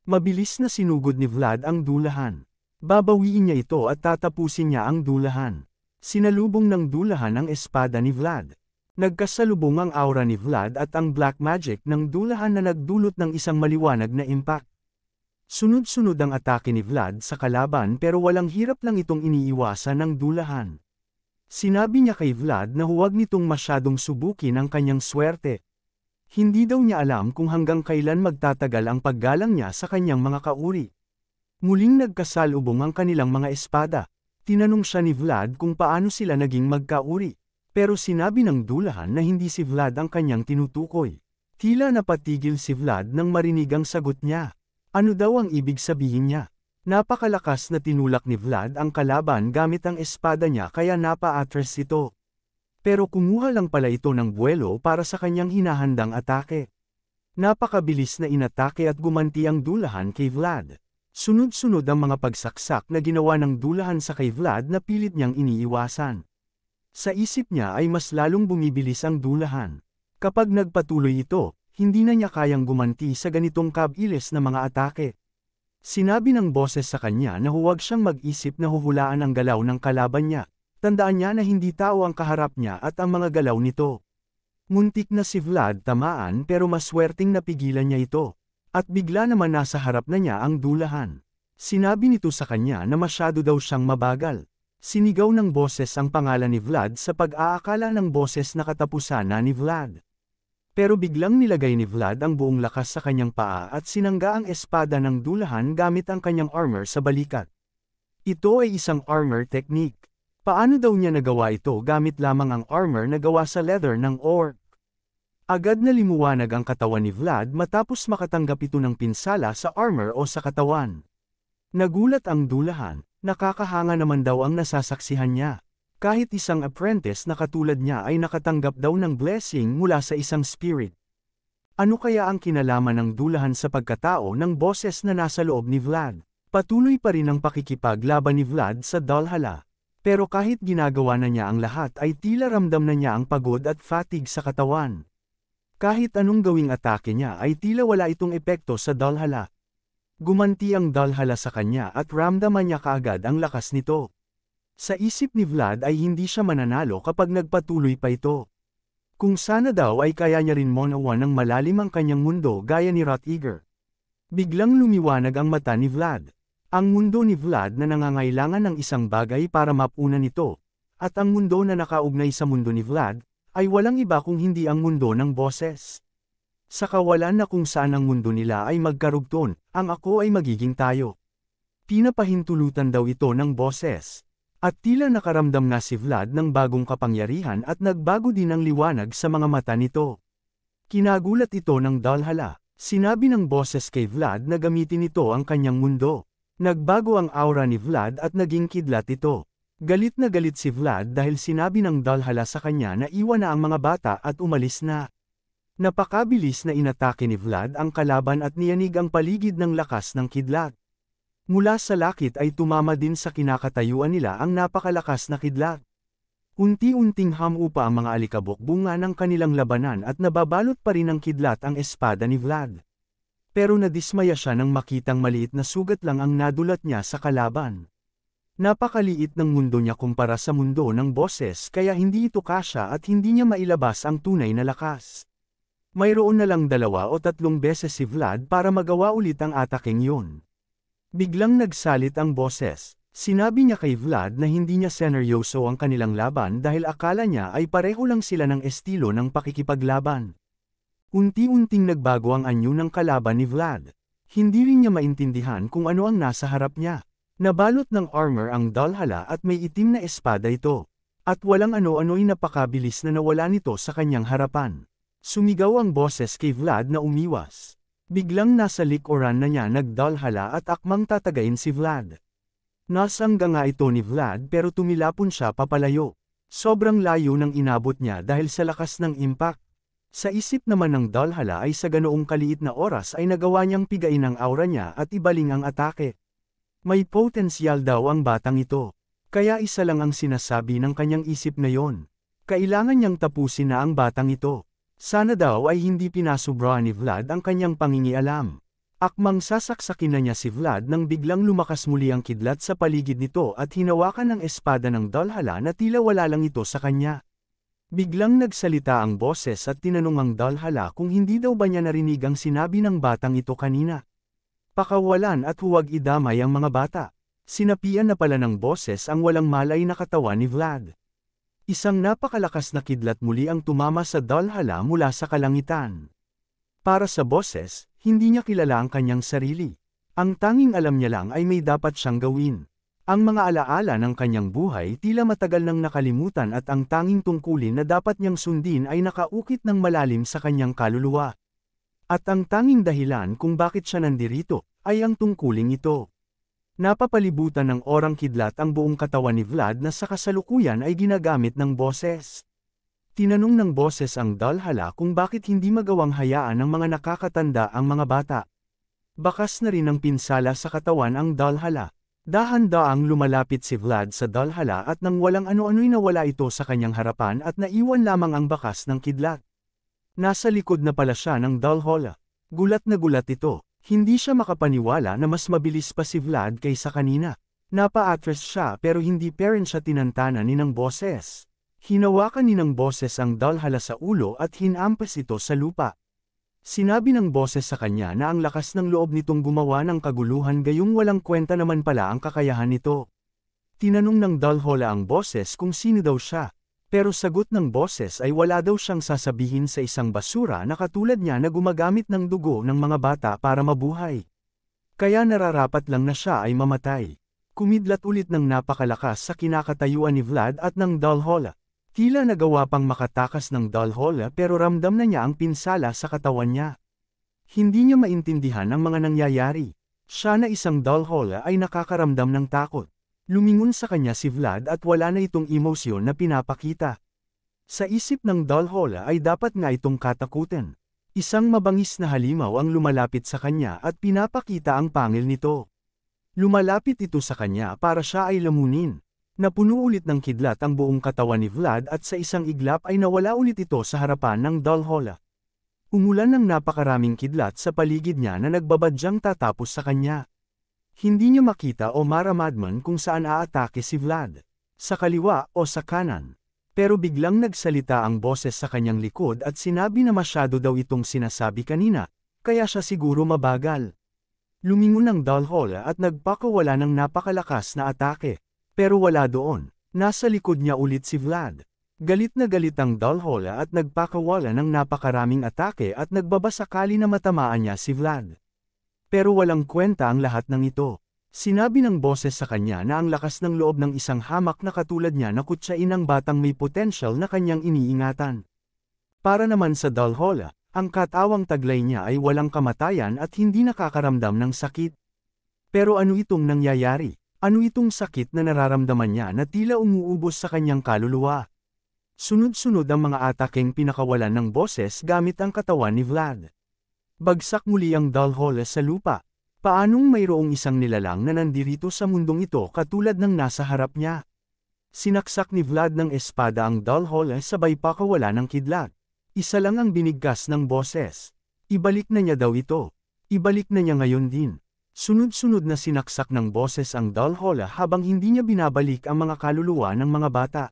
Mabilis na sinugod ni Vlad ang dulahan. Babawiin niya ito at tatapusin niya ang dulahan. Sinalubong ng dulahan ang espada ni Vlad. Nagkasalubong ang aura ni Vlad at ang black magic ng dulahan na nagdulot ng isang maliwanag na impact. Sunod-sunod ang atake ni Vlad sa kalaban pero walang hirap lang itong iniiwasan ng dulahan. Sinabi niya kay Vlad na huwag nitong masyadong subukin ang kanyang swerte. Hindi daw niya alam kung hanggang kailan magtatagal ang paggalang niya sa kanyang mga kauri. Muling nagkasalubong ang kanilang mga espada. Tinanong siya ni Vlad kung paano sila naging magkauri. Pero sinabi ng dulahan na hindi si Vlad ang kanyang tinutukoy. Tila napatigil si Vlad nang marinig ang sagot niya. Ano daw ang ibig sabihin niya? Napakalakas na tinulak ni Vlad ang kalaban gamit ang espada niya kaya napa-atras ito. Pero kumuha lang pala ito ng buwelo para sa kanyang hinahandang atake. Napakabilis na inatake at gumanti ang dulahan kay Vlad. Sunod-sunod ang mga pagsaksak na ginawa ng dulahan sa kay Vlad na pilit niyang iniiwasan. Sa isip niya ay mas lalong bumibilis ang dulahan. Kapag nagpatuloy ito, hindi na niya kayang gumanti sa ganitong kabilis na mga atake. Sinabi ng boses sa kanya na huwag siyang mag-isip na huhulaan ang galaw ng kalaban niya. Tandaan niya na hindi tao ang kaharap niya at ang mga galaw nito. Muntik na si Vlad tamaan pero maswerteng napigilan niya ito. At bigla naman nasa harap na niya ang dulahan. Sinabi nito sa kanya na masyado daw siyang mabagal. Sinigaw ng boses ang pangalan ni Vlad sa pag-aakala ng boses na katapusan na ni Vlad. Pero biglang nilagay ni Vlad ang buong lakas sa kanyang paa at sinangga ang espada ng dulahan gamit ang kanyang armor sa balikat. Ito ay isang armor technique. Paano daw niya nagawa ito gamit lamang ang armor na gawa sa leather ng orc? Agad na limuwanag ang katawan ni Vlad matapos makatanggap ito ng pinsala sa armor o sa katawan. Nagulat ang dulahan, nakakahanga naman daw ang nasasaksihan niya. Kahit isang apprentice na katulad niya ay nakatanggap daw ng blessing mula sa isang spirit. Ano kaya ang kinalaman ng dulahan sa pagkatao ng boses na nasa loob ni Vlad? Patuloy pa rin ang pakikipaglaban ni Vlad sa Dalhala. Pero kahit ginagawa na niya ang lahat ay tila ramdam na niya ang pagod at fatigue sa katawan. Kahit anong gawing atake niya ay tila wala itong epekto sa Dalhala. Gumanti ang Dalhala sa kanya at ramdaman niya kaagad ang lakas nito. Sa isip ni Vlad ay hindi siya mananalo kapag nagpatuloy pa ito. Kung sana daw ay kaya niya rin maunawan ng malalim ang kanyang mundo gaya ni Rot-Eager. Biglang lumiwanag ang mata ni Vlad. Ang mundo ni Vlad na nangangailangan ng isang bagay para mapunan ito, at ang mundo na nakaugnay sa mundo ni Vlad, ay walang iba kung hindi ang mundo ng boses. Sa kawalan na kung saan ang mundo nila ay magkarugtong, ang ako ay magiging tayo. Pinapahintulutan daw ito ng boses. At tila nakaramdam na si Vlad ng bagong kapangyarihan at nagbago din ang liwanag sa mga mata nito. Kinagulat ito ng Dalhala. Sinabi ng boses kay Vlad na gamitin ito ang kanyang mundo. Nagbago ang aura ni Vlad at naging kidlat ito. Galit na galit si Vlad dahil sinabi ng Dalhala sa kanya na iwan na ang mga bata at umalis na. Napakabilis na inatake ni Vlad ang kalaban at niyanig ang paligid ng lakas ng kidlat. Mula sa lakit ay tumama din sa kinakatayuan nila ang napakalakas na kidlat. Unti-unting hamupa ang mga alikabok bunga ng kanilang labanan at nababalot pa rin ng kidlat ang espada ni Vlad. Pero nadismaya siya nang makitang maliit na sugat lang ang nadulat niya sa kalaban. Napakaliit ng mundo niya kumpara sa mundo ng boses kaya hindi ito kasya at hindi niya mailabas ang tunay na lakas. Mayroon na lang 2 o 3 beses si Vlad para magawa ulit ang ataking yun. Biglang nagsalit ang boses. Sinabi niya kay Vlad na hindi niya seneryoso ang kanilang laban dahil akala niya ay pareho lang sila ng estilo ng pakikipaglaban. Unti-unting nagbago ang anyo ng kalaban ni Vlad. Hindi rin niya maintindihan kung ano ang nasa harap niya. Nabalot ng armor ang Dalhala at may itim na espada ito. At walang ano-ano'y napakabilis na nawala nito sa kanyang harapan. Sumigaw ang boses kay Vlad na umiwas. Biglang nasa likuran na niya nagdalhala at akmang tatagayin si Vlad. Nasangga nga ito ni Vlad pero tumilapon siya papalayo. Sobrang layo ng inabot niya dahil sa lakas ng impact. Sa isip naman ng Dalhala ay sa ganoong kaliit na oras ay nagawa niyang pigain ang aura niya at ibaling ang atake. May potensyal daw ang batang ito. Kaya isa lang ang sinasabi ng kanyang isip na yon. Kailangan niyang tapusin na ang batang ito. Sana daw ay hindi pinasubra ni Vlad ang kanyang pangingialam. Akmang sasaksakin na niya si Vlad nang biglang lumakas muli ang kidlat sa paligid nito at hinawakan ang espada ng Dalhala na tila wala lang ito sa kanya. Biglang nagsalita ang boses at tinanong ang Dalhala kung hindi daw ba niya narinig ang sinabi ng batang ito kanina. Pakawalan at huwag idamay ang mga bata. Sinapian na pala ng boses ang walang malay na katawan ni Vlad. Isang napakalakas na kidlat muli ang tumama sa Dalhala mula sa kalangitan. Para sa boses, hindi niya kilala ang kanyang sarili. Ang tanging alam niya lang ay may dapat siyang gawin. Ang mga alaala ng kanyang buhay tila matagal nang nakalimutan at ang tanging tungkulin na dapat niyang sundin ay nakaukit ng malalim sa kanyang kaluluwa. At ang tanging dahilan kung bakit siya nandirito, ay ang tungkuling ito. Napapalibutan ng orang kidlat ang buong katawan ni Vlad na sa kasalukuyan ay ginagamit ng boses. Tinanong ng boses ang Dalhala kung bakit hindi magawang hayaan ng mga nakakatanda ang mga bata. Bakas na rin ng pinsala sa katawan ang dalhala. Dahan-daang lumalapit si Vlad sa dalhala at nang walang ano-ano'y nawala ito sa kanyang harapan at naiwan lamang ang bakas ng kidlat. Nasa likod na pala siya ng dalhala. Gulat na gulat ito. Hindi siya makapaniwala na mas mabilis pa si Vlad kaysa kanina. Napa-atras siya pero hindi pa rin siya tinantana ni ng boses. Hinawakan ni ng boses ang dalhala sa ulo at hinampas ito sa lupa. Sinabi ng boses sa kanya na ang lakas ng loob nitong gumawa ng kaguluhan gayong walang kwenta naman pala ang kakayahan nito. Tinanong ng dalhala ang boses kung sino daw siya, pero sagot ng boses ay wala daw siyang sasabihin sa isang basura na katulad niya na gumagamit ng dugo ng mga bata para mabuhay. Kaya nararapat lang na siya ay mamatay. Kumidlat ulit ng napakalakas sa kinakatayuan ni Vlad at ng dalhala. Tila nagawa pang makatakas ng dalhala pero ramdam na niya ang pinsala sa katawan niya. Hindi niya maintindihan ang mga nangyayari. Siya na isang dalhala ay nakakaramdam ng takot. Lumingon sa kanya si Vlad at wala na itong emosyon na pinapakita. Sa isip ng dalhala ay dapat nga itong katakutin. Isang mabangis na halimaw ang lumalapit sa kanya at pinapakita ang pangil nito. Lumalapit ito sa kanya para siya ay lamunin. Napuno ulit ng kidlat ang buong katawan ni Vlad at sa isang iglap ay nawala ulit ito sa harapan ng dalhala. Umulan ng napakaraming kidlat sa paligid niya na nagbabadyang tatapos sa kanya. Hindi niya makita o maramadman kung saan aatake si Vlad, sa kaliwa o sa kanan. Pero biglang nagsalita ang boses sa kanyang likod at sinabi na masyado daw itong sinasabi kanina, kaya siya siguro mabagal. Lumingon ang dalhala at nagpakawala ng napakalakas na atake. Pero wala doon, nasa likod niya ulit si Vlad. Galit na galit ang dalhala at nagpakawala ng napakaraming atake at nagbabasakali na matamaan niya si Vlad. Pero walang kwenta ang lahat ng ito. Sinabi ng boses sa kanya na ang lakas ng loob ng isang hamak na katulad niya na kutsain ang batang may potensyal na kanyang iniingatan. Para naman sa dalhala, ang katawang taglay niya ay walang kamatayan at hindi nakakaramdam ng sakit. Pero ano itong nangyayari? Ano itong sakit na nararamdaman niya na tila umuubos sa kanyang kaluluwa? Sunod-sunod ang mga atakeng pinakawalan ng boses gamit ang katawan ni Vlad. Bagsak muli ang dalhala sa lupa. Paanong mayroong isang nilalang na nandirito sa mundong ito katulad ng nasa harap niya? Sinaksak ni Vlad ng espada ang dalhala sabay pakawala ng kidlat. Isa lang ang binigkas ng boses. Ibalik na niya daw ito. Ibalik na niya ngayon din. Sunod-sunod na sinaksak ng boses ang dalhala habang hindi niya binabalik ang mga kaluluwa ng mga bata.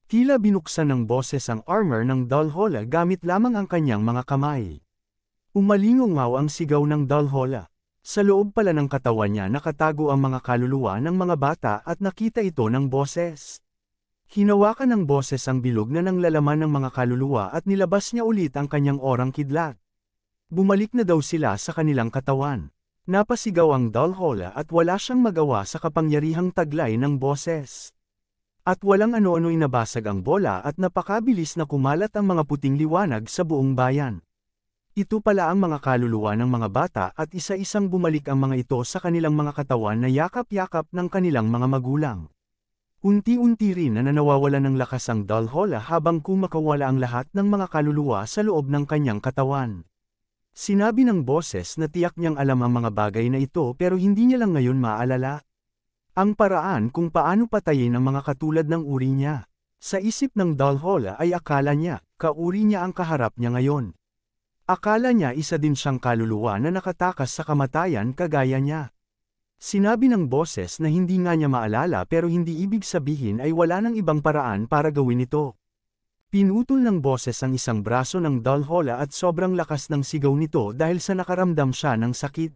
Tila binuksan ng boses ang armor ng dalhala gamit lamang ang kanyang mga kamay. Umalingaw ang sigaw ng dalhala. Sa loob pala ng katawan niya nakatago ang mga kaluluwa ng mga bata at nakita ito ng boses. Hinawakan ng boses ang bilog na nanglalaman ng mga kaluluwa at nilabas niya ulit ang kanyang orang kidlat. Bumalik na daw sila sa kanilang katawan. Napasigaw ang dalhala at wala siyang magawa sa kapangyarihang taglay ng boses. At walang ano-ano'y nabasag ang bola at napakabilis na kumalat ang mga puting liwanag sa buong bayan. Ito pala ang mga kaluluwa ng mga bata at isa-isang bumalik ang mga ito sa kanilang mga katawan na yakap-yakap ng kanilang mga magulang. Unti-unti rin na nawawalan ng lakas ang dalhala habang kumakawala ang lahat ng mga kaluluwa sa loob ng kanyang katawan. Sinabi ng boses na tiyak niyang alam ang mga bagay na ito pero hindi niya lang ngayon maalala. Ang paraan kung paano patayin ang mga katulad ng uri niya. Sa isip ng dalhala ay akala niya, kauri niya ang kaharap niya ngayon. Akala niya isa din siyang kaluluwa na nakatakas sa kamatayan kagaya niya. Sinabi ng boses na hindi nga niya maalala pero hindi ibig sabihin ay wala nang ibang paraan para gawin ito. Pinutol ng boses ang isang braso ng dalhala at sobrang lakas ng sigaw nito dahil sa nakaramdam siya ng sakit.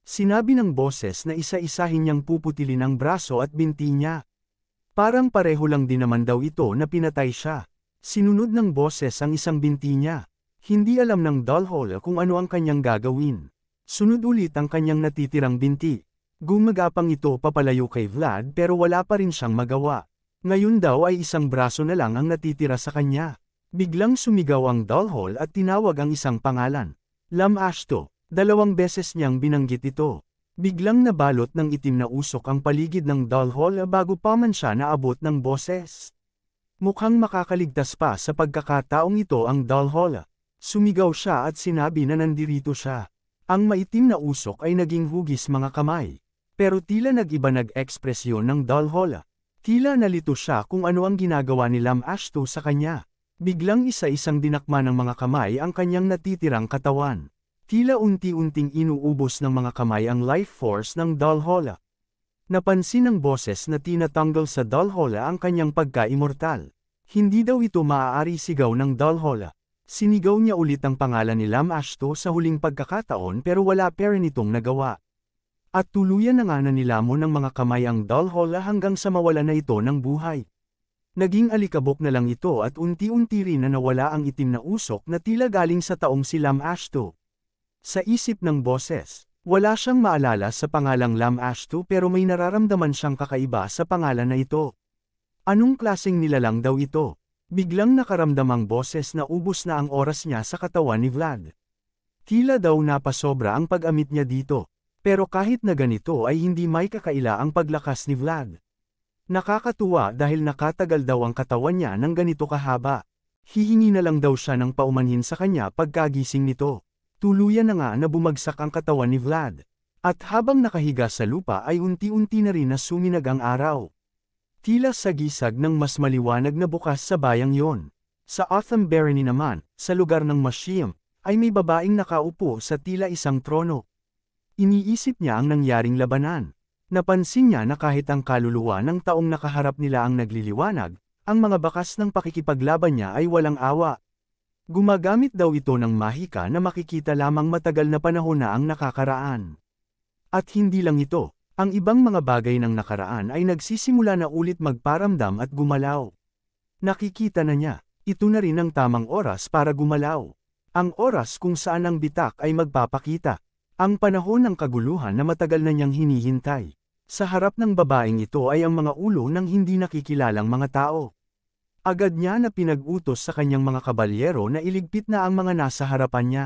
Sinabi ng boses na isa-isahin niyang puputilin ang braso at binti niya. Parang pareho lang din naman daw ito na pinatay siya. Sinunod ng boses ang isang binti niya. Hindi alam ng dalhala kung ano ang kanyang gagawin. Sunod ulit ang kanyang natitirang binti. Gumagapang ito papalayo kay Vlad pero wala pa rin siyang magawa. Ngayon daw ay isang braso na lang ang natitira sa kanya. Biglang sumigaw ang dalhala at tinawag ang isang pangalan. Lamashto. 2 beses niyang binanggit ito. Biglang nabalot ng itim na usok ang paligid ng dalhala bago pa man siya naabot ng boses. Mukhang makakaligtas pa sa pagkakataong ito ang dalhala. Sumigaw siya at sinabi na nandirito siya. Ang maitim na usok ay naging hugis mga kamay. Pero tila nag-iba nag-ekspresyon ng Dalhola. Tila nalito siya kung ano ang ginagawa ni Lam Ashto sa kanya. Biglang isa-isang dinakma ng mga kamay ang kanyang natitirang katawan. Tila unti-unting inuubos ng mga kamay ang life force ng Dalhola. Napansin ng boses na tinatanggal sa Dalhola ang kanyang pagka-immortal. Hindi daw ito maaari sigaw ng Dalhola. Sinigaw niya ulit ang pangalan ni Lam Ashto sa huling pagkakataon pero wala pa rin itong nagawa. At tuluyan na nga na nilamon ng mga kamay ang Dalhola hanggang sa mawala na ito ng buhay. Naging alikabok na lang ito at unti-unti rin na nawala ang itim na usok na tila galing sa taong si Lam Ashto. Sa isip ng boses, wala siyang maalala sa pangalang Lam Ashto pero may nararamdaman siyang kakaiba sa pangalan na ito. Anong klaseng nilalang daw ito? Biglang nakaramdam ang boses na ubos na ang oras niya sa katawan ni Vlad. Tila daw napasobra ang pag-amit niya dito. Pero kahit na ganito ay hindi may kakaila ang paglakas ni Vlad. Nakakatuwa dahil nakatagal daw ang katawan niya ng ganito kahaba. Hihingi na lang daw siya ng paumanhin sa kanya pagkagising nito. Tuluyan na nga na bumagsak ang katawan ni Vlad. At habang nakahiga sa lupa ay unti-unti na rin na suminag ang araw. Tila sagisag ng mas maliwanag na bukas sa bayang yon. Sa Autumn Barony naman, sa lugar ng Mashiam, ay may babaeng nakaupo sa tila isang trono. Iniisip niya ang nangyaring labanan. Napansin niya na kahit ang kaluluwa ng taong nakaharap nila ang nagliliwanag, ang mga bakas ng pakikipaglaban niya ay walang awa. Gumagamit daw ito ng mahika na makikita lamang matagal na panahon na ang nakakaraan. At hindi lang ito. Ang ibang mga bagay ng nakaraan ay nagsisimula na ulit magparamdam at gumalaw. Nakikita na niya, ito na rin ang tamang oras para gumalaw. Ang oras kung saan ang bitak ay magpapakita. Ang panahon ng kaguluhan na matagal na niyang hinihintay. Sa harap ng babaeng ito ay ang mga ulo ng hindi nakikilalang mga tao. Agad niya na pinag-utos sa kanyang mga kabalyero na iligpit na ang mga nasa harapan niya.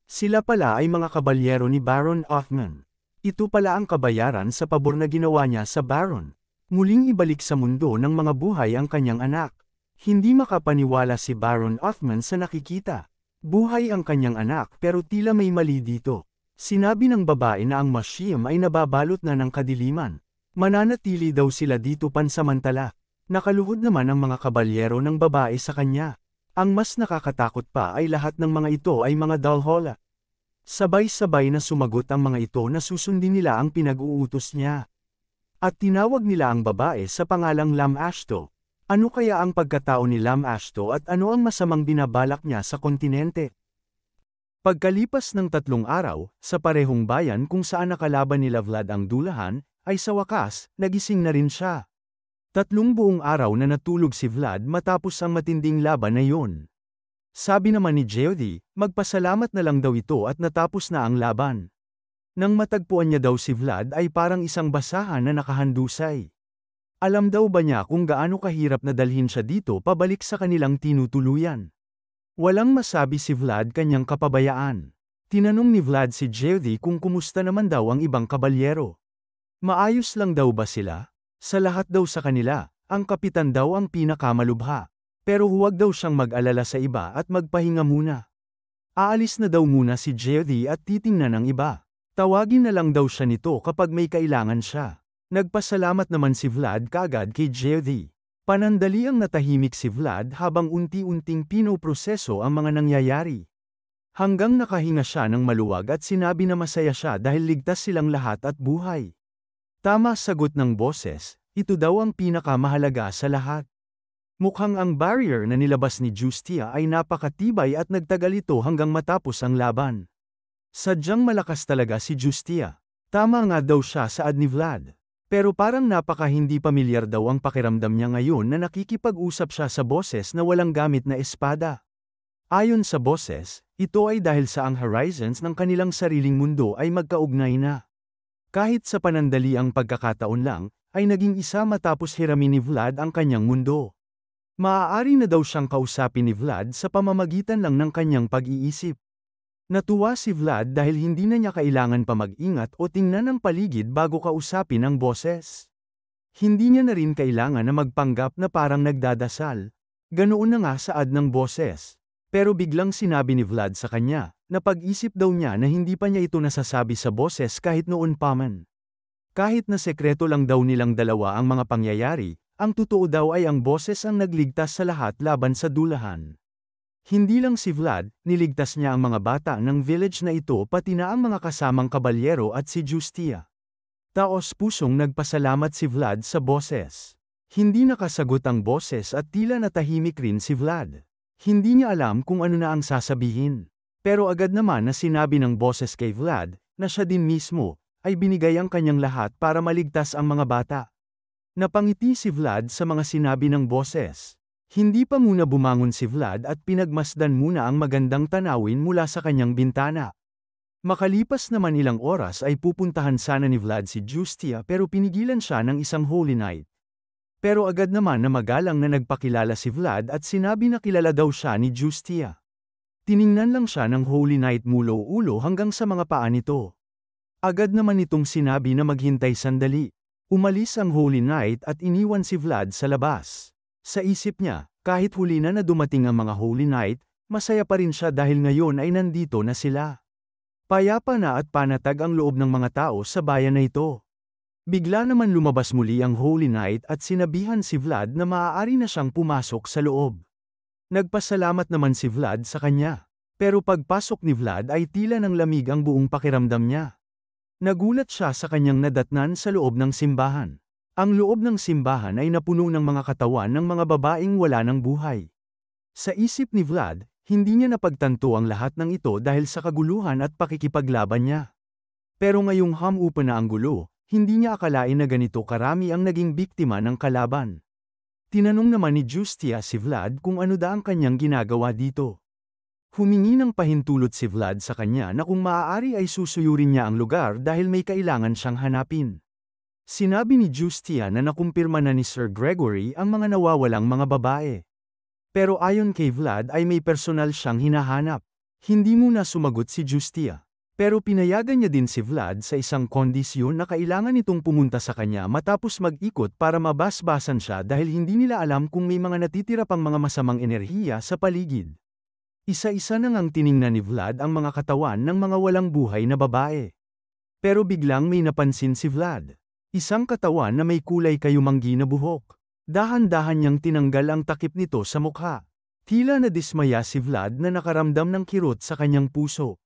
Sila pala ay mga kabalyero ni Baron Othman. Ito pala ang kabayaran sa pabor na ginawa niya sa Baron. Muling ibalik sa mundo ng mga buhay ang kanyang anak. Hindi makapaniwala si Baron Othman sa nakikita. Buhay ang kanyang anak pero tila may mali dito. Sinabi ng babae na ang Mashiam ay nababalot na ng kadiliman. Mananatili daw sila dito pansamantala. Nakaluhod naman ang mga kabalyero ng babae sa kanya. Ang mas nakakatakot pa ay lahat ng mga ito ay mga Dalhola. Sabay-sabay na sumagot ang mga ito na susundin nila ang pinag-uutos niya. At tinawag nila ang babae sa pangalang Lam Ashto. Ano kaya ang pagkatao ni Lam Ashto at ano ang masamang binabalak niya sa kontinente? Pagkalipas ng 3 araw, sa parehong bayan kung saan nakalaban nila Vlad ang dulahan, ay sa wakas, nagising na rin siya. 3 buong araw na natulog si Vlad matapos ang matinding laban na yun. Sabi naman ni Geody, magpasalamat na lang daw ito at natapos na ang laban. Nang matagpuan niya daw si Vlad ay parang isang basahan na nakahandusay. Alam daw ba niya kung gaano kahirap na dalhin siya dito pabalik sa kanilang tinutuluyan? Walang masabi si Vlad kanyang kapabayaan. Tinanong ni Vlad si Geody kung kumusta naman daw ang ibang kabalyero. Maayos lang daw ba sila? Sa lahat daw sa kanila, ang kapitan daw ang pinakamalubha. Pero huwag daw siyang mag-alala sa iba at magpahinga muna. Aalis na daw muna si Geody at titingnan ng iba. Tawagin na lang daw siya nito kapag may kailangan siya. Nagpasalamat naman si Vlad kaagad kay Geody. Panandali ang natahimik si Vlad habang unti-unting pinoproseso ang mga nangyayari. Hanggang nakahinga siya ng maluwag at sinabi na masaya siya dahil ligtas silang lahat at buhay. Tama sagot ng boses, ito daw ang pinakamahalaga sa lahat. Mukhang ang barrier na nilabas ni Justia ay napakatibay at nagtagal ito hanggang matapos ang laban. Sadyang malakas talaga si Justia. Tama nga daw siya saad ni Vlad. Pero parang napaka hindi pamilyar daw ang pakiramdam niya ngayon na nakikipag-usap siya sa boses na walang gamit na espada. Ayon sa boses, ito ay dahil sa ang horizons ng kanilang sariling mundo ay magkaugnay na. Kahit sa panandaliang pagkakataon lang, ay naging isa matapos hiramin ni Vlad ang kanyang mundo. Maaari na daw siyang kausapin ni Vlad sa pamamagitan lang ng kanyang pag-iisip. Natuwa si Vlad dahil hindi na niya kailangan pa mag-ingat o tingnan ang paligid bago kausapin ang boses. Hindi niya na rin kailangan na magpanggap na parang nagdadasal. Ganoon na nga saad ng boses. Pero biglang sinabi ni Vlad sa kanya, na pag-isip daw niya na hindi pa niya ito nasasabi sa boses kahit noon pa man. Kahit na sekreto lang daw nilang dalawa ang mga pangyayari, ang totoo daw ay ang boses ang nagligtas sa lahat laban sa dulahan. Hindi lang si Vlad, niligtas niya ang mga bata ng village na ito pati na ang mga kasamang kabalyero at si Justia. Taos-pusong nagpasalamat si Vlad sa boses. Hindi nakasagot ang boses at tila natahimik rin si Vlad. Hindi niya alam kung ano na ang sasabihin. Pero agad naman na sinabi ng boses kay Vlad, na siya din mismo, ay binigay ang kanyang lahat para maligtas ang mga bata. Napangiti si Vlad sa mga sinabi ng boses. Hindi pa muna bumangon si Vlad at pinagmasdan muna ang magandang tanawin mula sa kanyang bintana. Makalipas naman ilang oras ay pupuntahan sana ni Vlad si Justia pero pinigilan siya ng isang holy night. Pero agad naman na magalang na nagpakilala si Vlad at sinabi na kilala daw siya ni Justia. Tiningnan lang siya ng holy night mulo-ulo hanggang sa mga paa nito. Agad naman itong sinabi na maghintay sandali. Umalis ang holy night at iniwan si Vlad sa labas. Sa isip niya, kahit huli na dumating ang mga holy night, masaya pa rin siya dahil ngayon ay nandito na sila. Payapa na at panatag ang loob ng mga tao sa bayan na ito. Bigla naman lumabas muli ang holy night at sinabihan si Vlad na maaari na siyang pumasok sa loob. Nagpasalamat naman si Vlad sa kanya. Pero pagpasok ni Vlad ay tila ng lamig ang buong pakiramdam niya. Nagulat siya sa kanyang nadatnan sa loob ng simbahan. Ang loob ng simbahan ay napuno ng mga katawan ng mga babaeng wala ng buhay. Sa isip ni Vlad, hindi niya napagtanto ang lahat ng ito dahil sa kaguluhan at pakikipaglaban niya. Pero ngayong hamupa na ang gulo, hindi niya akalain na ganito karami ang naging biktima ng kalaban. Tinanong naman ni Justia si Vlad kung ano da ang kanyang ginagawa dito. Humingi ng pahintulot si Vlad sa kanya na kung maaari ay susuyurin niya ang lugar dahil may kailangan siyang hanapin. Sinabi ni Justia na nakumpirma na ni Sir Gregory ang mga nawawalang mga babae. Pero ayon kay Vlad ay may personal siyang hinahanap. Hindi muna sumagot si Justia. Pero pinayagan niya din si Vlad sa isang kondisyon na kailangan itong pumunta sa kanya matapos mag-ikot para mabasbasan siya dahil hindi nila alam kung may mga natitira pang mga masamang enerhiya sa paligid. Isa-isa na ngang tiningnan ni Vlad ang mga katawan ng mga walang buhay na babae. Pero biglang may napansin si Vlad. Isang katawan na may kulay kayumanggi na buhok. Dahan-dahan niyang tinanggal ang takip nito sa mukha. Tila nadismaya si Vlad na nakaramdam ng kirot sa kanyang puso.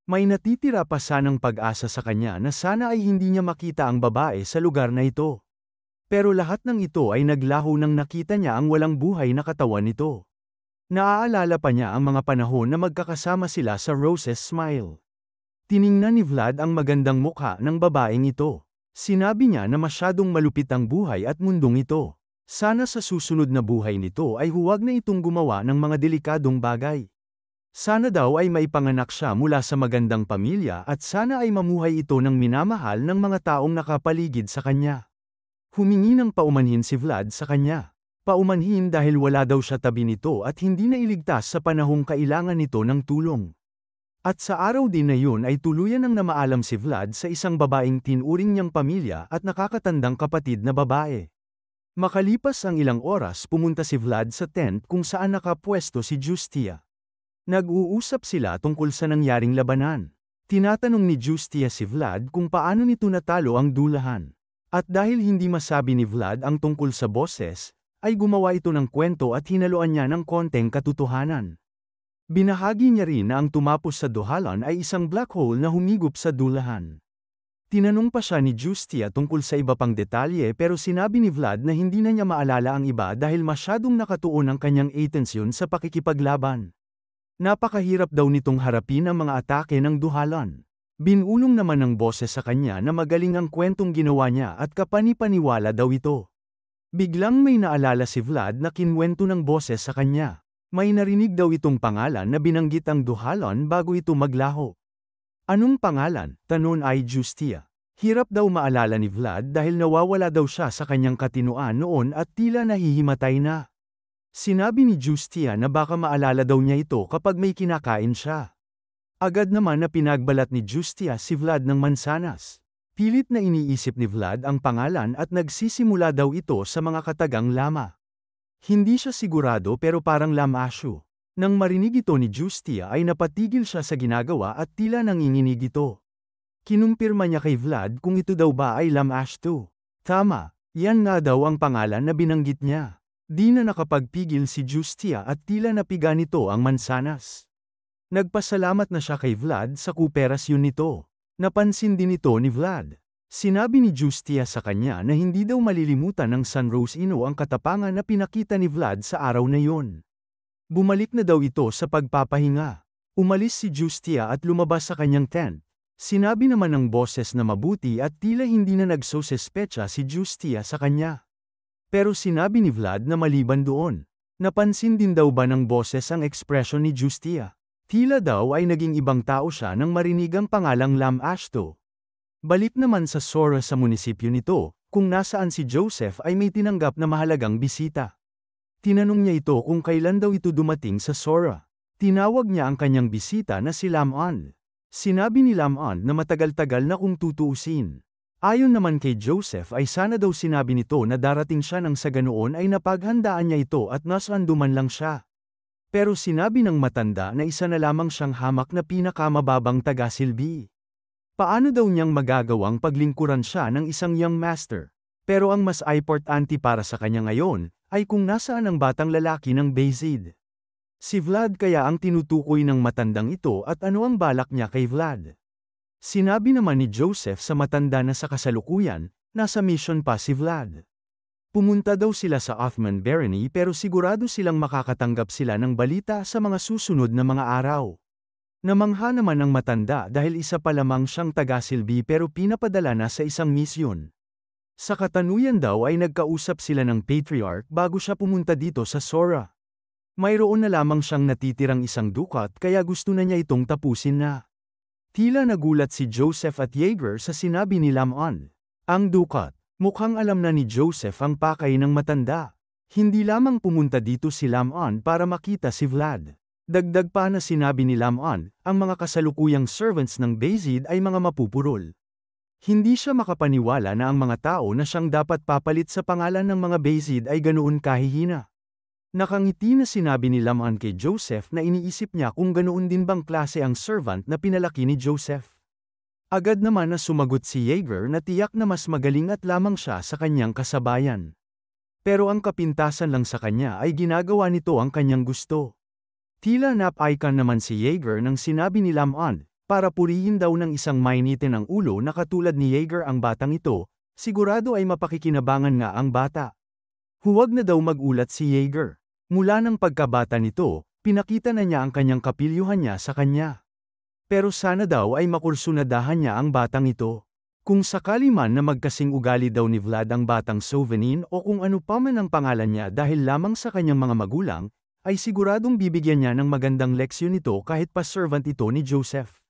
May natitira pa sanang pag-asa sa kanya na sana ay hindi niya makita ang babae sa lugar na ito. Pero lahat ng ito ay naglaho nang nakita niya ang walang buhay na katawan nito. Naaalala pa niya ang mga panahon na magkakasama sila sa Rose's Smile. Tiningnan ni Vlad ang magandang mukha ng babaeng ito. Sinabi niya na masyadong malupit ang buhay at mundong ito. Sana sa susunod na buhay nito ay huwag na itong gumawa ng mga delikadong bagay. Sana daw ay maipanganak siya mula sa magandang pamilya at sana ay mamuhay ito ng minamahal ng mga taong nakapaligid sa kanya. Humingi ng paumanhin si Vlad sa kanya. Paumanhin dahil wala daw siya tabi nito at hindi na iligtas sa panahong kailangan nito ng tulong. At sa araw din na yun ay tuluyan nang namaalam si Vlad sa isang babaeng tinuring niyang pamilya at nakakatandang kapatid na babae. Makalipas ang ilang oras pumunta si Vlad sa tent kung saan nakapwesto si Justia. Nag-uusap sila tungkol sa nangyaring labanan. Tinatanong ni Justia si Vlad kung paano nito natalo ang dulahan. At dahil hindi masabi ni Vlad ang tungkol sa boses, ay gumawa ito ng kwento at hinaluan niya ng konteng katotohanan. Binahagi niya rin na ang tumapos sa duhalan ay isang black hole na humigop sa dulahan. Tinanong pa siya ni Justia tungkol sa iba pang detalye pero sinabi ni Vlad na hindi na niya maalala ang iba dahil masyadong nakatuon ang kanyang atensyon sa pakikipaglaban. Napakahirap daw nitong harapin ang mga atake ng duhalan. Binulong naman ng boses sa kanya na magaling ang kwentong ginawa niya at kapani-paniwala daw ito. Biglang may naalala si Vlad na kinwento ng boses sa kanya. May narinig daw itong pangalan na binanggit ang duhalan bago ito maglaho. Anong pangalan? Tanong ay Justia. Hirap daw maalala ni Vlad dahil nawawala daw siya sa kanyang katinuan noon at tila nahihimatay na. Sinabi ni Justia na baka maalala daw niya ito kapag may kinakain siya. Agad naman na pinagbalat ni Justia si Vlad ng mansanas. Pilit na iniisip ni Vlad ang pangalan at nagsisimula daw ito sa mga katagang lama. Hindi siya sigurado pero parang lamasyo. Nang marinig ito ni Justia ay napatigil siya sa ginagawa at tila nanginginig ito. Kinumpirma niya kay Vlad kung ito daw ba ay Lam Ashtu. Tama, yan nga daw ang pangalan na binanggit niya. Di na nakapagpigil si Justia at tila napiga nito ang mansanas. Nagpasalamat na siya kay Vlad sa kooperasyon nito. Napansin din ito ni Vlad. Sinabi ni Justia sa kanya na hindi daw malilimutan ng Sunrose Ino ang katapangan na pinakita ni Vlad sa araw na yun. Bumalik na daw ito sa pagpapahinga. Umalis si Justia at lumabas sa kanyang tent. Sinabi naman ng boses na mabuti at tila hindi na nagsusespecha si Justia sa kanya. Pero sinabi ni Vlad na maliban doon. Napansin din daw ba ng boses ang ekspresyon ni Justia? Tila daw ay naging ibang tao siya nang marinig ang pangalang Lam Ashtu. Balik naman sa Sora sa munisipyo nito, kung nasaan si Joseph ay may tinanggap na mahalagang bisita. Tinanong niya ito kung kailan daw ito dumating sa Sora. Tinawag niya ang kanyang bisita na si Lam-on. Sinabi ni Lam-on na matagal-tagal na kung tutuusin. Ayon naman kay Joseph ay sana daw sinabi nito na darating siya nang sa ganoon ay napaghandaan niya ito at nasanduman lang siya. Pero sinabi ng matanda na isa na lamang siyang hamak na pinakamababang tagasilbi. Paano daw niyang magagawang paglingkuran siya ng isang young master? Pero ang mas importante para sa kanya ngayon, ay kung nasaan ang batang lalaki ng Bayezid. Si Vlad kaya ang tinutukoy ng matandang ito at ano ang balak niya kay Vlad. Sinabi naman ni Joseph sa matanda na sa kasalukuyan, nasa mission pa si Vlad. Pumunta daw sila sa Othman Barony pero sigurado silang makakatanggap sila ng balita sa mga susunod na mga araw. Namangha naman ang matanda dahil isa pa lamang siyang tagasilbi pero pinapadala na sa isang misyon. Sa katanuyan daw ay nagkausap sila ng patriarch bago siya pumunta dito sa Sora. Mayroon na lamang siyang natitirang isang dukat kaya gusto na niya itong tapusin na. Tila nagulat si Joseph at Yeager sa sinabi ni Lam-on. Ang dukat. Mukhang alam na ni Joseph ang pakay ng matanda. Hindi lamang pumunta dito si Lam-on para makita si Vlad. Dagdag pa na sinabi ni Lam-on, ang mga kasalukuyang servants ng Bayezid ay mga mapupurol. Hindi siya makapaniwala na ang mga tao na siyang dapat papalit sa pangalan ng mga Bayezid ay ganoon kahihina. Nakangiti na sinabi ni Lam-on kay Joseph na iniisip niya kung ganoon din bang klase ang servant na pinalaki ni Joseph. Agad naman na sumagot si Yeager na tiyak na mas magaling at lamang siya sa kanyang kasabayan. Pero ang kapintasan lang sa kanya ay ginagawa nito ang kanyang gusto. Tila napaikan naman si Yeager nang sinabi ni Lam-on, para purihin daw ng isang mainitin ang ulo na katulad ni Yeager ang batang ito, sigurado ay mapakikinabangan nga ang bata. Huwag na daw magulat si Yeager. Mula ng pagkabata nito, pinakita na niya ang kanyang kapilyuhan niya sa kanya. Pero sana daw ay makursunadahan niya ang batang ito. Kung sakali man na magkasing ugali daw ni Vlad ang batang Sovenin o kung ano pa man ang pangalan niya dahil lamang sa kanyang mga magulang, ay siguradong bibigyan niya ng magandang leksyon ito kahit pa servant ito ni Joseph.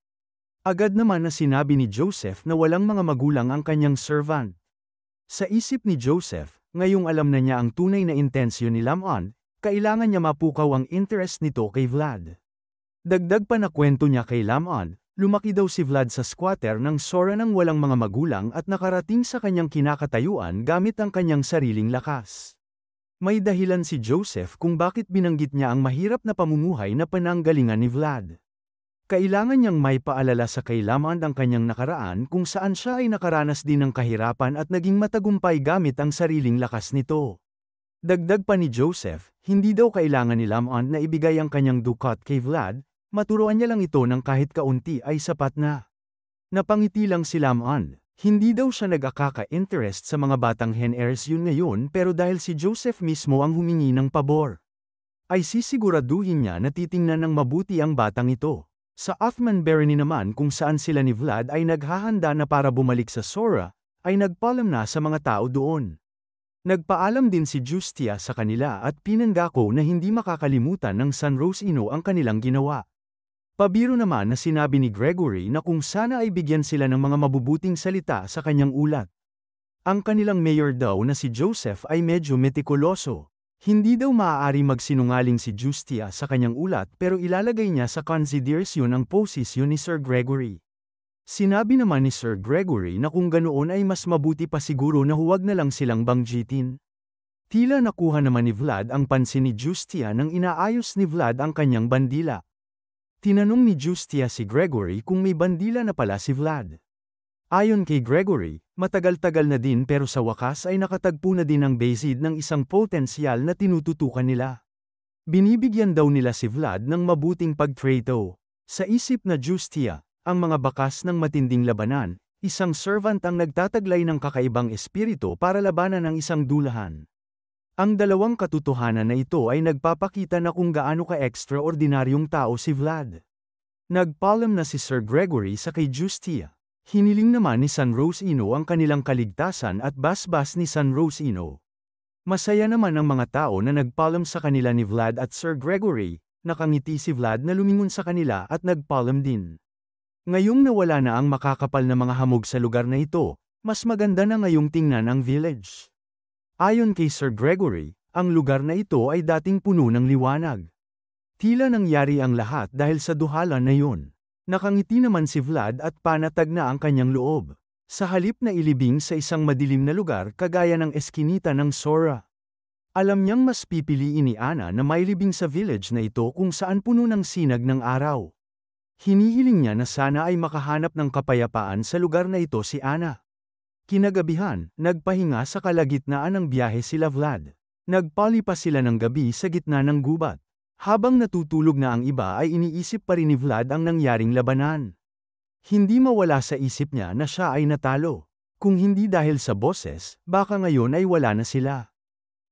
Agad naman na sinabi ni Joseph na walang mga magulang ang kanyang servant. Sa isip ni Joseph, ngayong alam na niya ang tunay na intensyon ni Lam-on, kailangan niya mapukaw ang interest nito kay Vlad. Dagdag pa na kwento niya kay Lam-on, lumaki daw si Vlad sa squatter ng Sora nang walang mga magulang at nakarating sa kanyang kinakatayuan gamit ang kanyang sariling lakas. May dahilan si Joseph kung bakit binanggit niya ang mahirap na pamumuhay na pananggalingan ni Vlad. Kailangan niyang may paalala sa kay Lam-on ang kanyang nakaraan kung saan siya ay nakaranas din ng kahirapan at naging matagumpay gamit ang sariling lakas nito. Dagdag pa ni Joseph, hindi daw kailangan ni Lam-on na ibigay ang kanyang dukat kay Vlad, maturuan niya lang ito ng kahit kaunti ay sapat na. Napangiti lang si Lam-on, hindi daw siya nag-akaka-interest sa mga batang hen heirs yun ngayon pero dahil si Joseph mismo ang humingi ng pabor. Ay sisiguraduhin niya na titingnan ng mabuti ang batang ito. Sa Othman Barony naman kung saan sila ni Vlad ay naghahanda na para bumalik sa Sora, ay nagpaalam na sa mga tao doon. Nagpaalam din si Justia sa kanila at pinangako na hindi makakalimutan ng Sunrose Ino ang kanilang ginawa. Pabiro naman na sinabi ni Gregory na kung sana ay bigyan sila ng mga mabubuting salita sa kanyang ulat. Ang kanilang mayor daw na si Joseph ay medyo metikuloso. Hindi daw maaari magsinungaling si Justia sa kanyang ulat pero ilalagay niya sa konsiderasyon ang posisyon ni Sir Gregory. Sinabi naman ni Sir Gregory na kung ganoon ay mas mabuti pa siguro na huwag na lang silang banggitin. Tila nakuha naman ni Vlad ang pansin ni Justia nang inaayos ni Vlad ang kanyang bandila. Tinanong ni Justia si Gregory kung may bandila na pala si Vlad. Ayon kay Gregory, matagal-tagal na din pero sa wakas ay nakatagpo na din ang Bayezid ng isang potensyal na tinututukan nila. Binibigyan daw nila si Vlad ng mabuting pagtrato. Sa isip na Justia, ang mga bakas ng matinding labanan, isang servant ang nagtataglay ng kakaibang espiritu para labanan ang isang dulahan. Ang dalawang katotohanan na ito ay nagpapakita na kung gaano ka-extraordinaryong tao si Vlad. Nagpaalam na si Sir Gregory sa kay Justia. Hiniling naman ni San Rosino ang kanilang kaligtasan at basbas ni San Rosino. Masaya naman ang mga tao na nagpaalam sa kanila ni Vlad at Sir Gregory, nakangiti si Vlad na lumingon sa kanila at nagpaalam din. Ngayong nawala na ang makakapal na mga hamog sa lugar na ito, mas maganda na ngayong tingnan ang village. Ayon kay Sir Gregory, ang lugar na ito ay dating puno ng liwanag. Tila nangyari ang lahat dahil sa duhala na yun. Nakangiti naman si Vlad at panatag na ang kanyang loob. Sa halip na ilibing sa isang madilim na lugar kagaya ng eskinita ng Sora. Alam niyang mas pipiliin ni Ana na mailibing sa village na ito kung saan puno ng sinag ng araw. Hinihiling niya na sana ay makahanap ng kapayapaan sa lugar na ito si Ana. Kinagabihan, nagpahinga sa kalagitnaan ng biyahe sila Vlad. Nagpalipas sila ng gabi sa gitna ng gubat. Habang natutulog na ang iba ay iniisip pa rin ni Vlad ang nangyaring labanan. Hindi mawala sa isip niya na siya ay natalo. Kung hindi dahil sa boses, baka ngayon ay wala na sila.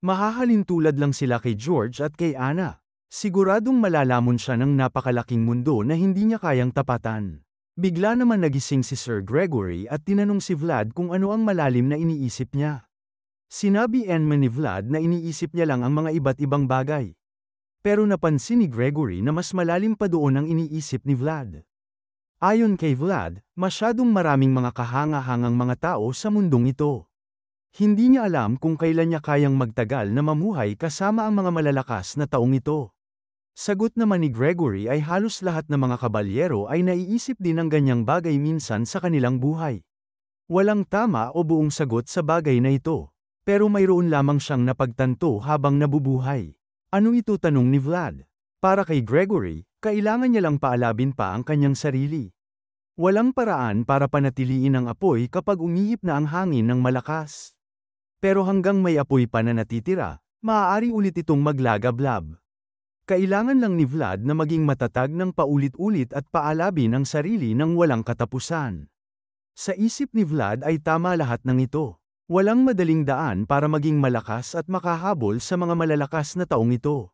Mahahalin tulad lang sila kay George at kay Ana. Siguradong malalamon siya ng napakalaking mundo na hindi niya kayang tapatan. Bigla naman nagising si Sir Gregory at tinanong si Vlad kung ano ang malalim na iniisip niya. Sinabi ni Vlad na iniisip niya lang ang mga iba't ibang bagay. Pero napansin ni Gregory na mas malalim pa doon ang iniisip ni Vlad. Ayon kay Vlad, masyadong maraming mga kahanga-hangang mga tao sa mundong ito. Hindi niya alam kung kailan niya kayang magtagal na mamuhay kasama ang mga malalakas na taong ito. Sagot naman ni Gregory ay halos lahat ng mga kabalyero ay naiisip din ng ganyang bagay minsan sa kanilang buhay. Walang tama o buong sagot sa bagay na ito. Pero mayroon lamang siyang napagtanto habang nabubuhay. Ano ito, tanong ni Vlad? Para kay Gregory, kailangan niya lang paalabin pa ang kanyang sarili. Walang paraan para panatiliin ang apoy kapag umihip na ang hangin ng malakas. Pero hanggang may apoy pa na natitira, maaari ulit itong maglagablab. Kailangan lang ni Vlad na maging matatag ng paulit-ulit at paalabin ang sarili ng walang katapusan. Sa isip ni Vlad ay tama lahat ng ito. Walang madaling daan para maging malakas at makahabol sa mga malalakas na taong ito.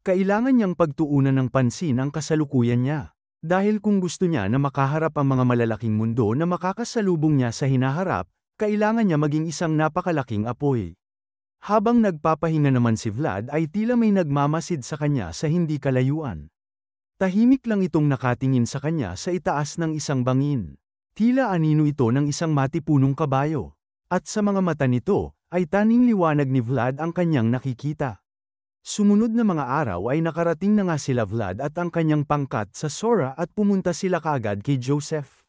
Kailangan niyang pagtuunan ng pansin ang kasalukuyan niya. Dahil kung gusto niya na makaharap ang mga malalaking mundo na makakasalubong niya sa hinaharap, kailangan niya maging isang napakalaking apoy. Habang nagpapahinga naman si Vlad ay tila may nagmamasid sa kanya sa hindi kalayuan. Tahimik lang itong nakatingin sa kanya sa itaas ng isang bangin. Tila anino ito ng isang matipunong kabayo. At sa mga mata nito, ay tanging liwanag ni Vlad ang kanyang nakikita. Sumunod na mga araw ay nakarating na nga sila Vlad at ang kanyang pangkat sa Sora at pumunta sila kaagad kay Joseph.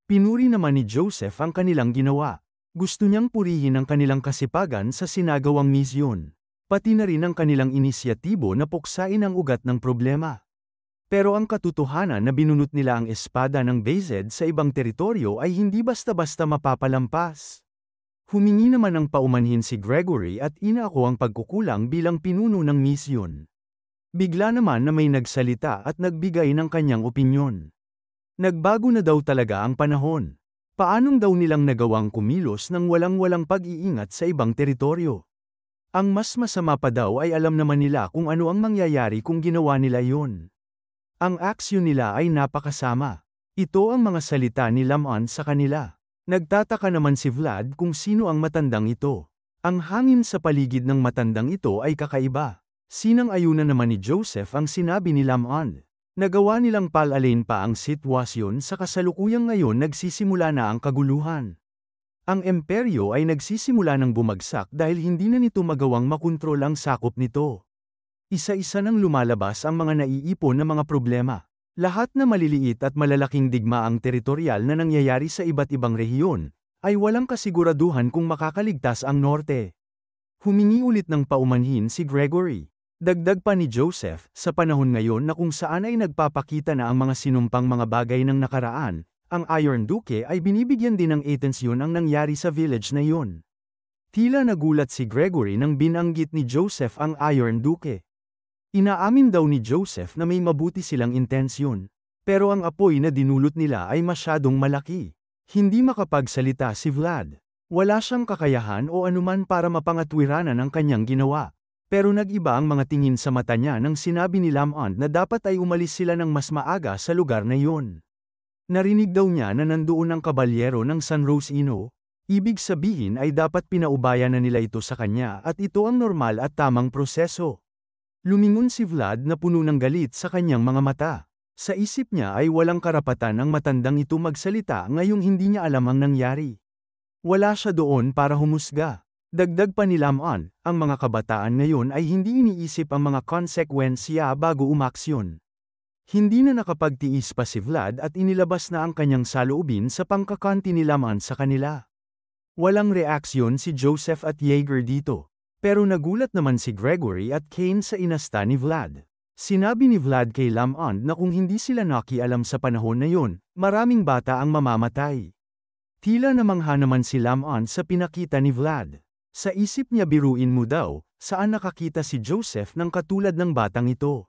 Pinuri naman ni Joseph ang kanilang ginawa. Gusto niyang purihin ang kanilang kasipagan sa sinagawang misyon. Pati na rin ang kanilang inisyatibo na puksain ang ugat ng problema. Pero ang katotohanan na binunot nila ang espada ng Bayezid sa ibang teritoryo ay hindi basta-basta mapapalampas. Humingi naman ng paumanhin si Gregory at inaako ang pagkukulang bilang pinuno ng misyon. Bigla naman na may nagsalita at nagbigay ng kanyang opinyon. Nagbago na daw talaga ang panahon. Paanong daw nilang nagawang kumilos ng walang-walang pag-iingat sa ibang teritoryo? Ang mas masama pa daw ay alam naman nila kung ano ang mangyayari kung ginawa nila yon. Ang aksyon nila ay napakasama. Ito ang mga salita ni Lamon sa kanila. Nagtataka naman si Vlad kung sino ang matandang ito. Ang hangin sa paligid ng matandang ito ay kakaiba. Sinang-ayunan naman ni Joseph ang sinabi ni Lamon. Nagawa nilang palalin pa ang sitwasyon sa kasalukuyang ngayon nagsisimula na ang kaguluhan. Ang imperyo ay nagsisimula ng bumagsak dahil hindi na nito magawang makontrol ang sakop nito. Isa-isa nang lumalabas ang mga naiipon na mga problema. Lahat na maliliit at malalaking digmaang teritoryal na nangyayari sa iba't ibang rehiyon, ay walang kasiguraduhan kung makakaligtas ang norte. Humingi ulit ng paumanhin si Gregory. Dagdag pa ni Joseph, sa panahon ngayon na kung saan ay nagpapakita na ang mga sinumpang mga bagay ng nakaraan, ang Iron Duke ay binibigyan din ng atensyon ang nangyari sa village na yun. Tila nagulat si Gregory nang binanggit ni Joseph ang Iron Duke. Inaamin daw ni Joseph na may mabuti silang intensyon. Pero ang apoy na dinulot nila ay masyadong malaki. Hindi makapagsalita si Vlad. Wala siyang kakayahan o anuman para mapangatwiranan ang kanyang ginawa. Pero nag-iba ang mga tingin sa mata niya nang sinabi ni Lamont na dapat ay umalis sila ng mas maaga sa lugar na yun. Narinig daw niya na nandoon ang kabalyero ng San Rosino. Ibig sabihin ay dapat pinaubaya na nila ito sa kanya at ito ang normal at tamang proseso. Lumingon si Vlad na puno ng galit sa kanyang mga mata. Sa isip niya ay walang karapatan ang matandang ito magsalita ngayong hindi niya alam ang nangyari. Wala siya doon para humusga. Dagdag pa ni Lamont, ang mga kabataan ngayon ay hindi iniisip ang mga konsekwensya bago umaksyon. Hindi na nakapagtiis pa si Vlad at inilabas na ang kanyang saloobin sa pangkakanti ni Lamont sa kanila. Walang reaksyon si Joseph at Yeager dito. Pero nagulat naman si Gregory at Kane sa inasta ni Vlad. Sinabi ni Vlad kay Lamont na kung hindi sila nakialam sa panahon na yun, maraming bata ang mamamatay. Tila namangha naman si Lamont sa pinakita ni Vlad. Sa isip niya biruin mo daw, saan nakakita si Joseph ng katulad ng batang ito?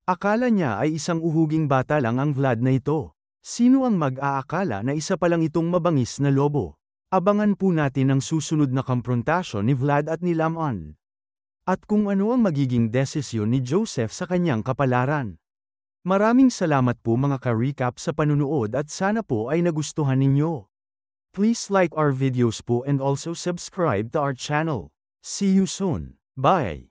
Akala niya ay isang uhuging bata lang ang Vlad na ito. Sino ang mag-aakala na isa pa lang itong mabangis na lobo? Abangan po natin ang susunod na komprontasyon ni Vlad at ni Lamont. At kung ano ang magiging desisyon ni Joseph sa kanyang kapalaran. Maraming salamat po mga ka-recap sa panunood at sana po ay nagustuhan ninyo. Please like our videos po and also subscribe to our channel. See you soon. Bye!